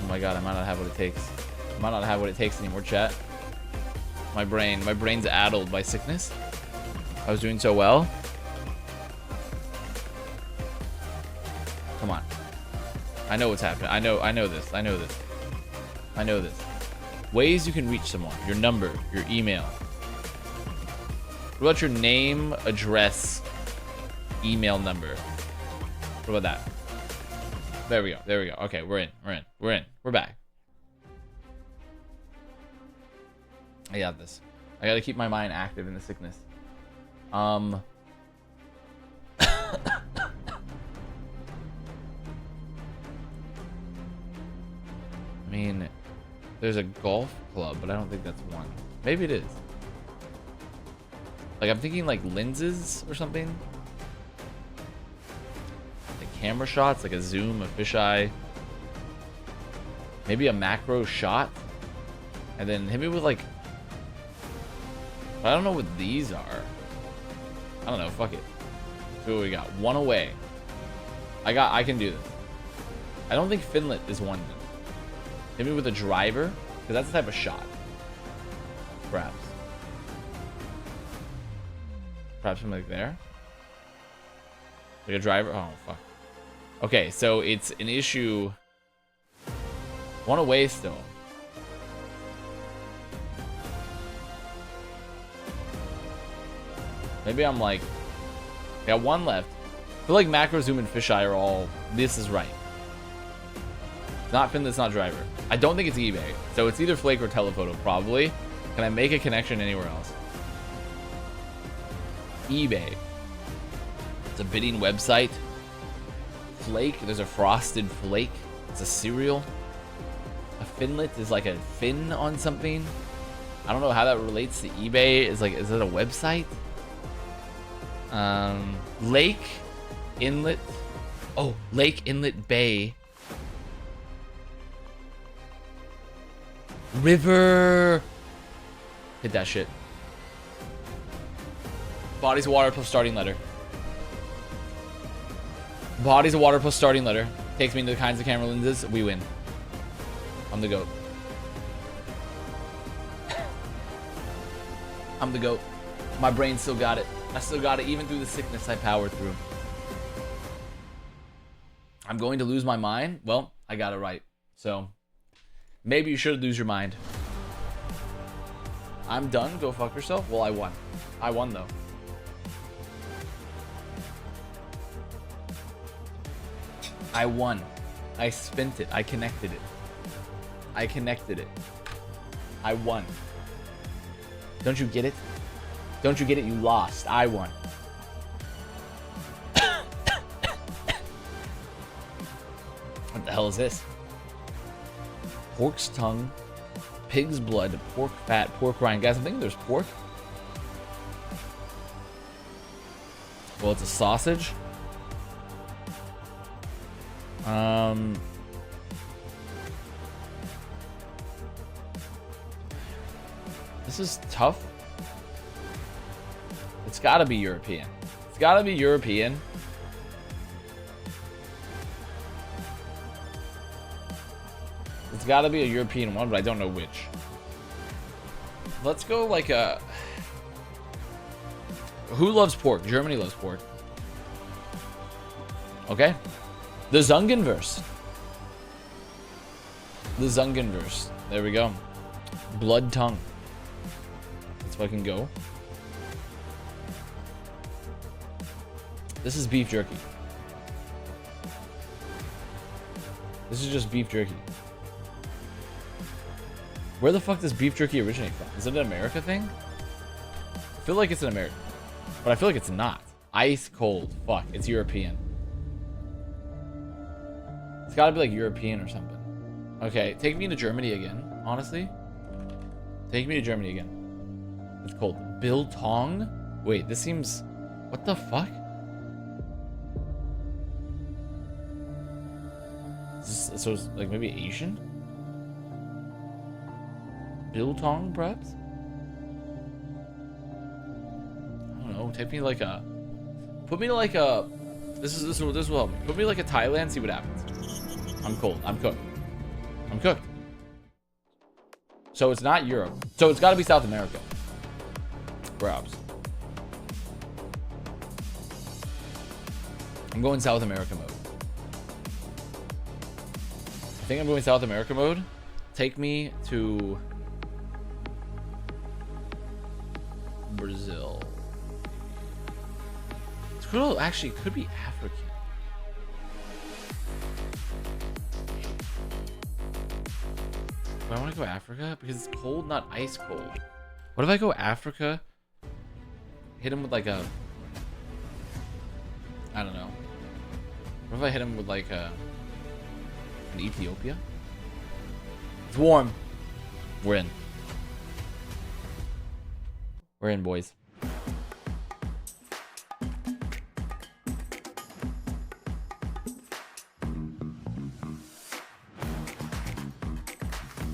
Oh my god, I might not have what it takes. I might not have what it takes anymore, chat. My brain's addled by sickness. I was doing so well. Come on. I know what's happening. I know this. I know this. I know this. Ways you can reach someone. Your number, your email. What about your name, address, email number? What about that? There we go. There we go. Okay, we're in. We're in. We're in. We're back. I got this. I gotta keep my mind active in the sickness. I mean, there's a golf club, but I don't think that's one. Maybe it is. Like, I'm thinking like lenses or something. Like camera shots, like a zoom, a fisheye. Maybe a macro shot. And then hit me with like, I don't know what these are. I don't know, fuck it. See what we got. One away. I can do this. I don't think Finlet is one. Hit me with a driver, because that's the type of shot. Perhaps. Perhaps something like there. Like a driver. Oh, fuck. Okay, so it's an issue. One away still. Maybe I'm like, I got one left. I feel like macro, zoom, and fisheye are all, this is right. Not Finlet's not driver. I don't think it's eBay. So it's either Flake or Telephoto, probably. Can I make a connection anywhere else? eBay. It's a bidding website. Flake, there's a frosted flake. It's a cereal. A Finlet is like a fin on something. I don't know how that relates to eBay. Is it a website? Lake Inlet. Oh, Lake Inlet Bay. River. Hit that shit. Bodies of water plus starting letter. Bodies of water plus starting letter. Takes me into the kinds of camera lenses. We win. I'm the GOAT. I'm the GOAT. My brain still got it. I still got it. Even through the sickness, I powered through. I'm going to lose my mind. Well, I got it right. So, maybe you should lose your mind. I'm done. Go fuck yourself. Well, I won. I won, though. I won. I spent it. I connected it. I connected it. I won. Don't you get it? Don't you get it? You lost. I won. What the hell is this? Pork's tongue, pig's blood, pork fat, pork rind. Guys, I'm thinking there's pork. Well, it's a sausage. This is tough. It's gotta be European. It's gotta be European. It's gotta be a European one, but I don't know which. Let's go like a... Who loves pork? Germany loves pork. Okay. The Zungenverse. The Zungenverse. There we go. Blood tongue. Let's fucking go. This is beef jerky. This is just beef jerky. Where the fuck does beef jerky originate from? Is it an America thing? I feel like it's an American, but I feel like it's not. Ice cold. Fuck. It's European. It's gotta be like European or something. Okay, take me to Germany again, honestly. Take me to Germany again. It's called Biltong. Wait, this seems... What the fuck? So it's like maybe Asian? Biltong, perhaps? I don't know. Take me like a... Put me like a... This will help me. Put me like a Thailand, see what happens. I'm cold. I'm cooked. I'm cooked. So it's not Europe. So it's got to be South America. Perhaps. I'm going South America mode. I think I'm going South America mode. Take me to Brazil. It's cool. Actually, it could be African. Do I want to go Africa? Because it's cold, not ice cold. What if I go Africa? Hit him with like a... I don't know. What if I hit him with like a... An Ethiopia? It's warm. We're in. We're in, boys.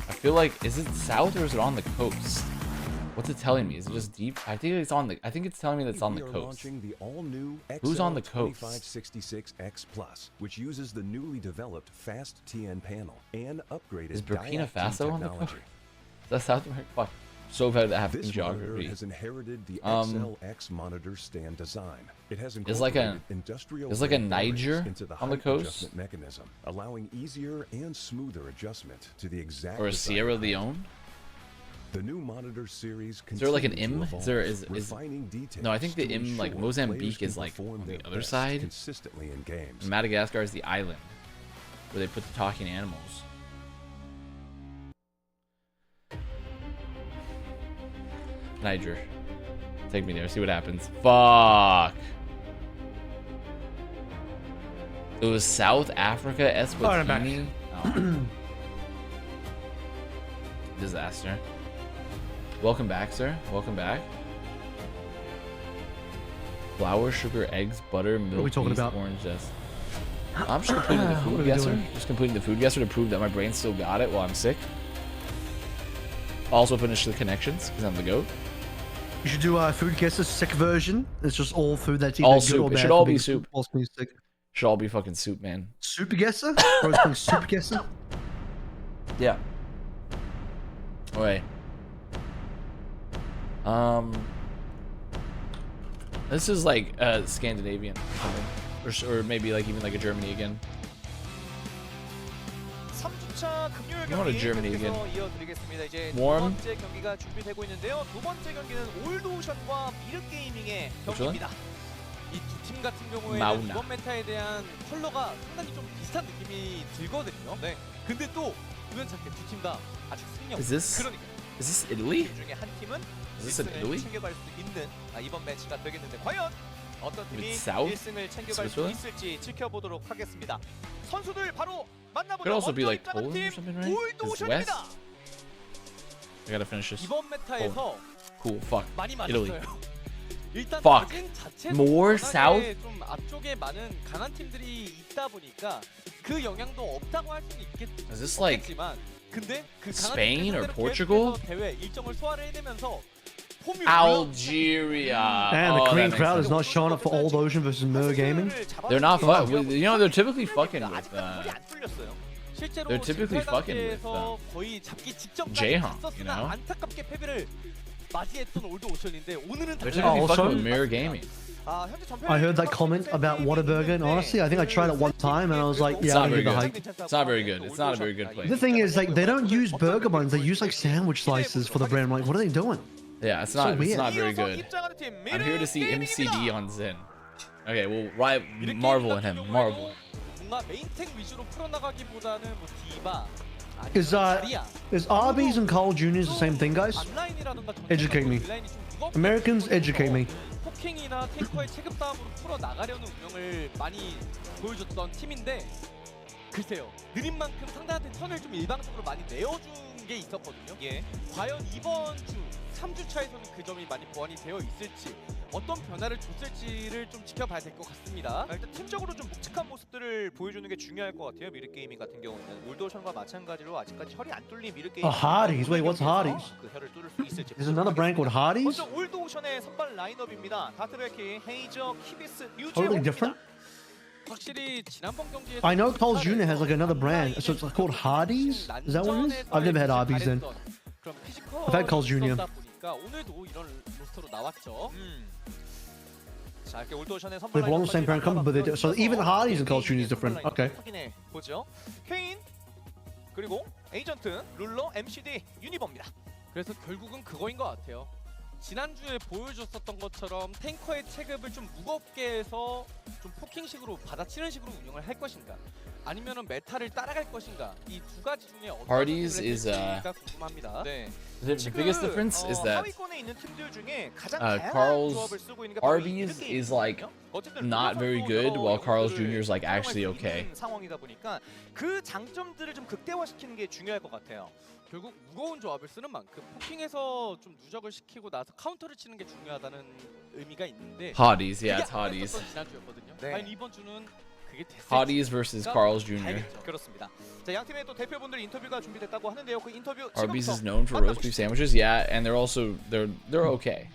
I feel like, is it south or is it on the coast? What's it telling me? Is it just deep? I think it's on the. I think it's telling me that it's on the coast. Who's on the coast? 2566X Plus, which uses the newly developed fast TN panel and upgraded. Is Burkina Faso on the coast? Is that South America? Fuck. So bad at having geography. Has inherited the XLX monitor stand design. It has It's like a Niger on the coast, mechanism, allowing easier and smoother adjustment to the exact. or a Sierra Leone. The new monitor series. Is there like an IM? Is there no? I think the IM like Mozambique is like on the other side. Consistently in games. And Madagascar is the island where they put the talking animals. Niger, take me there. See what happens. Fuck. It was South Africa, Eswatini. Oh. Disaster. Welcome back, sir. Welcome back. Flour, sugar, eggs, butter, milk, we talking yeast, about? orange zest. I'm just completing the What are food we guesser. doing? Just completing the food guesser to prove that my brain still got it while I'm sick. Also finish the connections because I'm the goat. You should do food guesses sick version. It's just all food that's All either good soup. or It bad should for all be being soup. whilst being sick. Should all be fucking soup, man. Super guesser? Or is it super guesser? Yeah. Alright. This is like Scandinavian or something. Or maybe like even like a Germany again. 3주차 금요일 You want a 경기 Germany 계속해서 again. 이어드리겠습니다. 이제 Warm. 두 번째 경기가 준비되고 있는데요. 두 번째 경기는 올드오션과 미르게이밍의 그렇죠? 경기입니다. 이 두 팀 같은 경우에는 마우나. 이번 메타에 대한 컬러가 상당히 좀 비슷한 느낌이 들거든요. 네. 근데 또 우연찮게 두 팀 다 아직 승리 Is this 그러니까 is this Italy? 이 중에 한 팀은 Is this in 1승을 Italy? 챙겨갈 수 있는 이번 매치가 되겠는데 과연 어떤 팀이 With South? 1승을 챙겨갈 수 Switzerland? 있을지 지켜보도록 하겠습니다. 선수들 바로 만나보죠. Could also be 먼저 like 입장한 Poland or 팀 something, right? Is West? 올드오션입니다. I gotta finish this. 이번 메타에서 Cool. Fuck. 많이 Italy. 맞았어요. 일단 Fuck. 자진 자체도 More 워낙에 South? 좀 앞쪽에 많은 강한 팀들이 있다 보니까 그 영향도 없다고 할 수는 Is this like 있겠지만 근데 그 강한 Spain 팀들 or 상대로 Portugal? 계속해서 대회 일정을 소화를 해내면서 폼이 Algeria? And Oh, the Korean that makes crowd is sense. not showing up for Old Ocean versus Mer Gaming. They're not fuck. You know, they're typically fucking with 아직까지 안 뚫렸어요. 실제로 They're typically 지금 fucking with, 단계에서 거의 잡기 직전까지 J-Hong, 갔었으나 you know? 안타깝게 패배를 맞이했던 올드 오션인데 오늘은 They're 달라요. typically Also- fucking with Mirror Gaming. I heard that comment about Whataburger, and honestly, I think I tried it one time, and I was like, It's yeah, not I very don't good. get the hype. It's not very good. It's not a very good place. The thing is, like, they don't use burger buns; they use like sandwich slices for the brand. I'm like, what are they doing? Yeah, it's So not. It's weird. not very good. I'm here to see MCD on Zen. Okay, well, Marvel and him. Marvel. 뭔가 메인텍 위주로 풀어나가기보다는 뭐 디바 Is Arby's and Carl Jr.'s the same thing, guys? Educate me. Americans, educate me. 포킹이나 탱커의 체급 다음으로 풀어 나가려는 운영을 많이 보여줬던 팀인데 글쎄요 느린 만큼 상대한테 턴을 좀 일방적으로 많이 내어준 게 있었거든요. 예. 과연 이번 주 3주차에서는 그 점이 많이 보완이 되어 있을지 어떤 변화를 줬을지를 좀 지켜봐야 될 것 같습니다. 일단 팀적으로 좀 묵직한 모습들을 보여주는 게 중요할 것 같아요. 미르게이밍 같은 경우는 올드오션과 마찬가지로 아직까지 혈이 안 뚫린 미르게이밍. Hardee's. Wait, what's Hardee's? 그 혈을 뚫을 수 있을지. There's another brand called Hardee's? 먼저 올드오션의 선발 라인업입니다. 다트베키, 헤이저, 키비스, Totally 유재홍입니다. different. 확실히 지난번 경기에서 I know Carl Jr. has like another brand, so it's called Hardee's? Is that what it is? I've never had Arby's then. I've had Carl's Jr. 오늘도 이런 로스터로 나왔죠. 자, 이렇게 올드오션의 선발 They belong to the same brand company, but they do. So even Hardee's and Carl Jr. is different. Okay. 확인해 보죠. 케인 그리고 에이전트, 룰러, MCD, 유니버입니다. 그래서 결국은 그거인 것 같아요. 지난주에 보여줬었던 것처럼 탱커의 체급을 좀 무겁게 해서 좀 포킹식으로 받아치는 식으로 운영을 할 것인가 아니면은 메타를 따라갈 것인가 이 두 가지 중에 어떤 Hardee's 선택을 is, 할지가 궁금합니다. 네. The biggest difference is that 하위권에 있는 팀들 중에 가장 Carl's 조합을 쓰고 있는 게 바로 Arby's 이 is like 어쨌든 not very good, while Carl's Jr. is like actually okay. 상황이다 보니까 그 장점들을 좀 극대화시키는 게 중요할 것 같아요. 결국 무거운 조합을 쓰는 만큼 포킹에서 좀 누적을 시키고 나서 카운터를 치는 게 중요하다는 의미가 있는데 Hardee's, yeah, 그게 it's 안 Hardee's. 됐었던 지난주였거든요. 네. 과연 이번 주는 그게 됐을지 Hardee's versus Carl's Jr. 알겠죠. 그렇습니다. 자, 양 팀의 또 대표분들 인터뷰가 준비됐다고 하는데요. 그 인터뷰 Arby's is 지금부터 known for roast beef 만나보시죠. sandwiches, yeah, and they're also they're okay.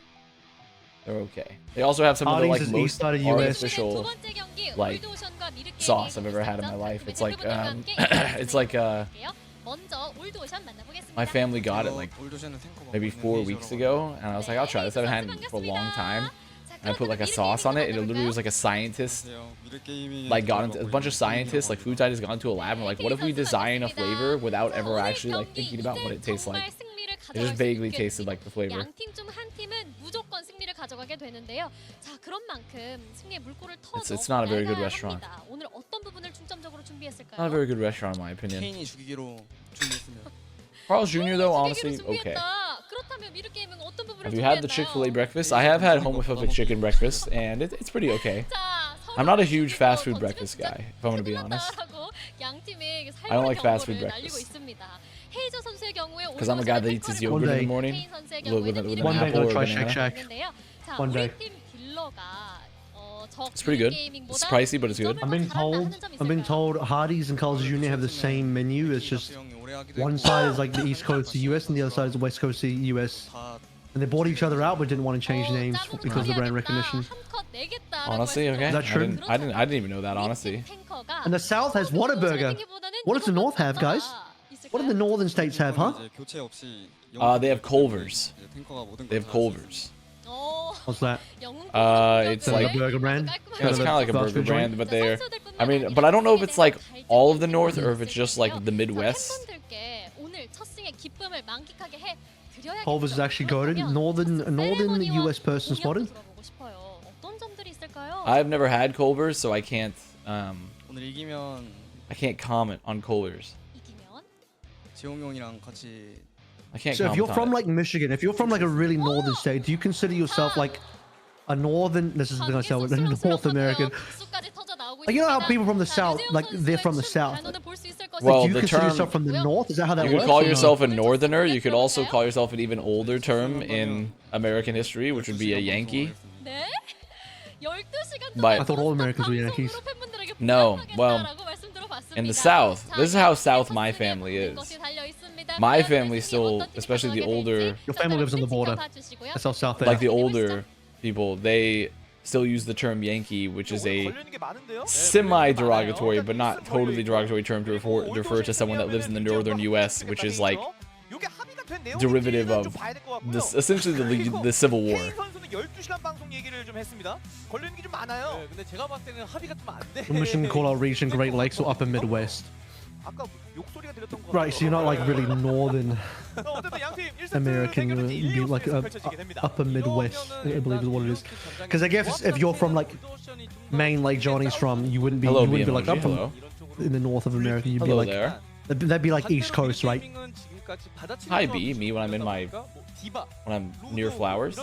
They're okay. They also have some of the like Hardee's is most east side of US. artificial like sauce I've ever had in my life. It's like it's like 먼저 올드오션 만나보겠습니다. my family got it like maybe 4 weeks ago, and I was like, I'll try this. I haven't had it for a long time. And I put like a sauce on it, and it literally was like a scientist, like got into a bunch of scientists, like food scientists got into a lab and like, what if we design a flavor without ever actually like thinking about what it tastes like? It just vaguely tasted like the flavor. 양팀 중 한 팀은 무조건 승리를 가져가게 되는데요. 자, 그런 만큼 승리의 물꼬를 터도 It's not a very good restaurant. 합니다. 오늘 어떤 부분을 중점적으로 준비했을까요? Not a very good restaurant in my opinion. 케인이 죽이기로 준비했습니다. Carl's Jr. though, honestly, 준비했다. okay. 그렇다면 미르게임은 어떤 부분을 Have you had the 준비했나요? Chick-fil-A breakfast? I have had home with a chicken breakfast, and it's pretty okay. 자, I'm not a huge 서로 fast food 던지면 breakfast 진짜 guy, if I'm gonna be honest. 뜨끈하다라고 양팀의 I don't like fast food 살벌 경고를 날리고 breakfast. 있습니다. 헤이저 선수의 경우에 'Cause I'm a guy that eats his yogurt in the morning. 케인 선수의 With an 경우에는 One day apple I'll or try banana. Shake Shack. 있는데요. 자, One day. 우리 팀 딜러가 It's pretty good. It's pricey, but it's good. I'm being told Hardee's and Carl's Jr. have the same menu. It's just one side is like the East Coast to US and the other side is the West Coast to US. And they bought each other out but didn't want to change names because of the brand recognition. Honestly, okay. Is that true? I didn't even know that, honestly. And the South has Whataburger. What does the North have, guys? What do the northern states have, huh? They have Culver's. They have Culver's. What's that? It's Like like a burger brand? yeah, it's kind of like a Fast burger food joint? brand, but they're. I mean, but I don't know if it's like all of the North or if it's just like the Midwest. Culver's is actually goated. Northern US person spotted. I've never had Culver's, so I can't 오늘 이기면 I can't comment on Culver's. 지용 형이랑 같이 I can't So if comment you're on from it. like Michigan, if you're from like a really northern state, do you consider yourself like a northern, this is gonna sound like a North American, like, you know how people from the South, like they're from the South. Like, Well, do you the consider term yourself from the North? Is that how that you works? could call or no? yourself a Northerner. You could also call yourself an even older term in American history, which would be a Yankee. But I thought all Americans were Yankees. no, well, in the South, this is how South my family is. My family still, especially the older, Your family lives on the border. That's how South they like are. the older people, they still use the term Yankee, which is a semi-derogatory, but not totally derogatory term to refer to someone that lives in the northern U.S., which is like derivative of this, essentially the Civil War. We call our region Great Lakes or Upper Midwest. Right, so you're not like really northern American, you'd be like upper Midwest, I believe is what it is. Because I guess if you're from like Maine, like Johnny's from, you wouldn't be, Hello, you wouldn't be like BMG, up from hello. in the north of America. You'd be Hello like there. that'd be like East Coast, right? Hi, B. Me when I'm in my when I'm near flowers.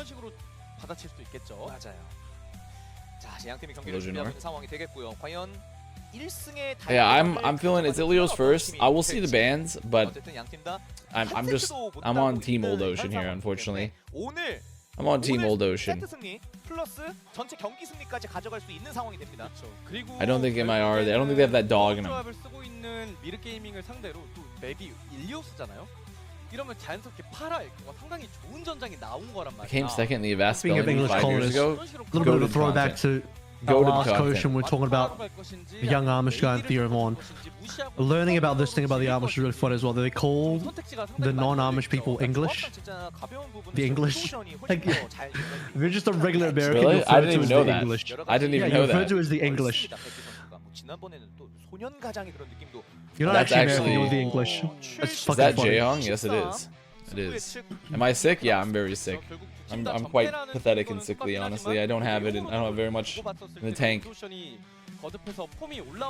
Yeah, I'm feeling it's Ilio's first. I will see the bands, but I'm on Team Old Ocean here, unfortunately. I'm on Team Old Ocean. I don't think MIR. I don't think they have that dog in them. I came second in the Avast Speaking of spelling English 5 years colonists, ago. a little bit of a Goated throwback content. to our Goated last content. coach, and we're talking about the young Amish guy and Theo Vaughn. Learning about this thing about the Amish is really fun as well. They call the non-Amish people English. The English. Like, if you're just a regular American, Really? you're I referred didn't to even as know the that. English. I didn't even Yeah, know you're referred that. to as the English. You're not That's actually American, you're actually- the English. That's Is fucking that funny. Jaehyung? Yes, it is. It is. Am I sick? Yeah, I'm very sick. I'm quite pathetic and sickly, honestly. I don't have it. I don't have very much in the tank.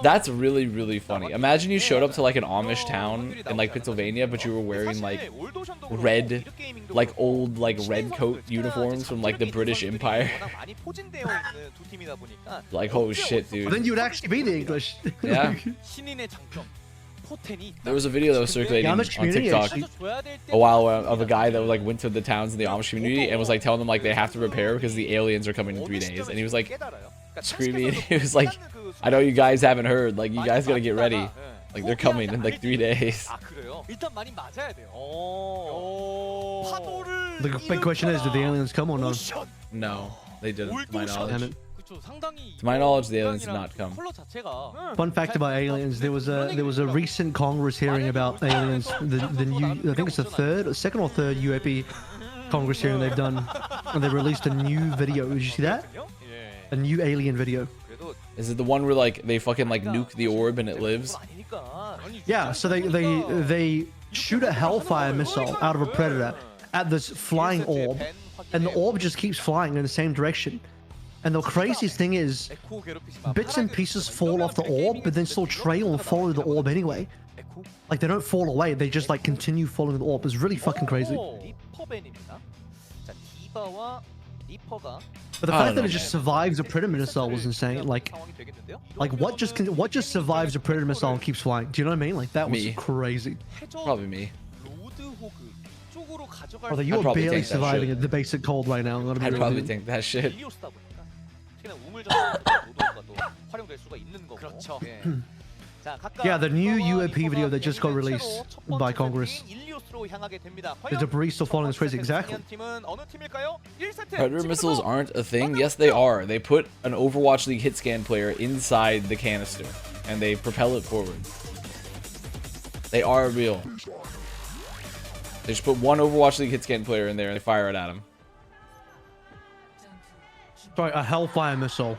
That's really, really funny. Imagine you showed up to like an Amish town in like Pennsylvania, but you were wearing like red, like old like red coat uniforms from like the British Empire. Like, oh shit, But then dude. you would actually be the English. Yeah. There was a video that was circulating on Amish community TikTok actually. a while of a guy that like went to the towns in the Amish community and was like telling them like they have to prepare because the aliens are coming in 3 days, and he was like screaming. He was like, I know you guys haven't heard, like you guys gotta get ready, like they're coming in like 3 days. The big question is, did the aliens come or not? No, they didn't, to my Damn knowledge. it. To my knowledge, the aliens did not come. Fun fact about aliens: there was a recent Congress hearing about aliens. The new, I think it's the second or third UAP Congress hearing they've done, and they released a new video. Did you see that? A new alien video. Is it the one where like they fucking like nuke the orb and it lives? Yeah. So they shoot a Hellfire missile out of a Predator at this flying orb, and the orb just keeps flying in the same direction. And the craziest thing is, bits and pieces fall off the orb, but then still trail and follow the orb anyway. Like, they don't fall away, they just like continue following the orb. It's really fucking crazy. But the fact that it just survives a Predator missile was insane. Like what just survives a Predator missile and keeps flying? Do you know what I mean? Like, that was Me. crazy. Probably me. 호그 쪽으로 가져갈 Brother, 수 you're probably barely take that surviving shit. the basic cold right now. I'm gonna be I'd real probably with you. think that shit. 일리오스다 보니까 특히나 우물전도 노도가 또 활용될 수가 있는 거고. 그렇죠. 예. 자, 각각 Yeah, the new 이거와 UAP video that just got 이거가 released 첫 by 번째 Congress. 세트인 일리오스로 향하게 됩니다. The debris still falling is crazy. 첫 번째 Exactly. 세트 승리한 팀은 어느 팀일까요? 1세트. Predator missiles aren't a thing. Yes, they are. They put an Overwatch League hit scan player inside the canister, and they propel it forward. They are real. They just put one Overwatch League hit scan player in there, and they fire it at him. Sorry, a Hellfire missile.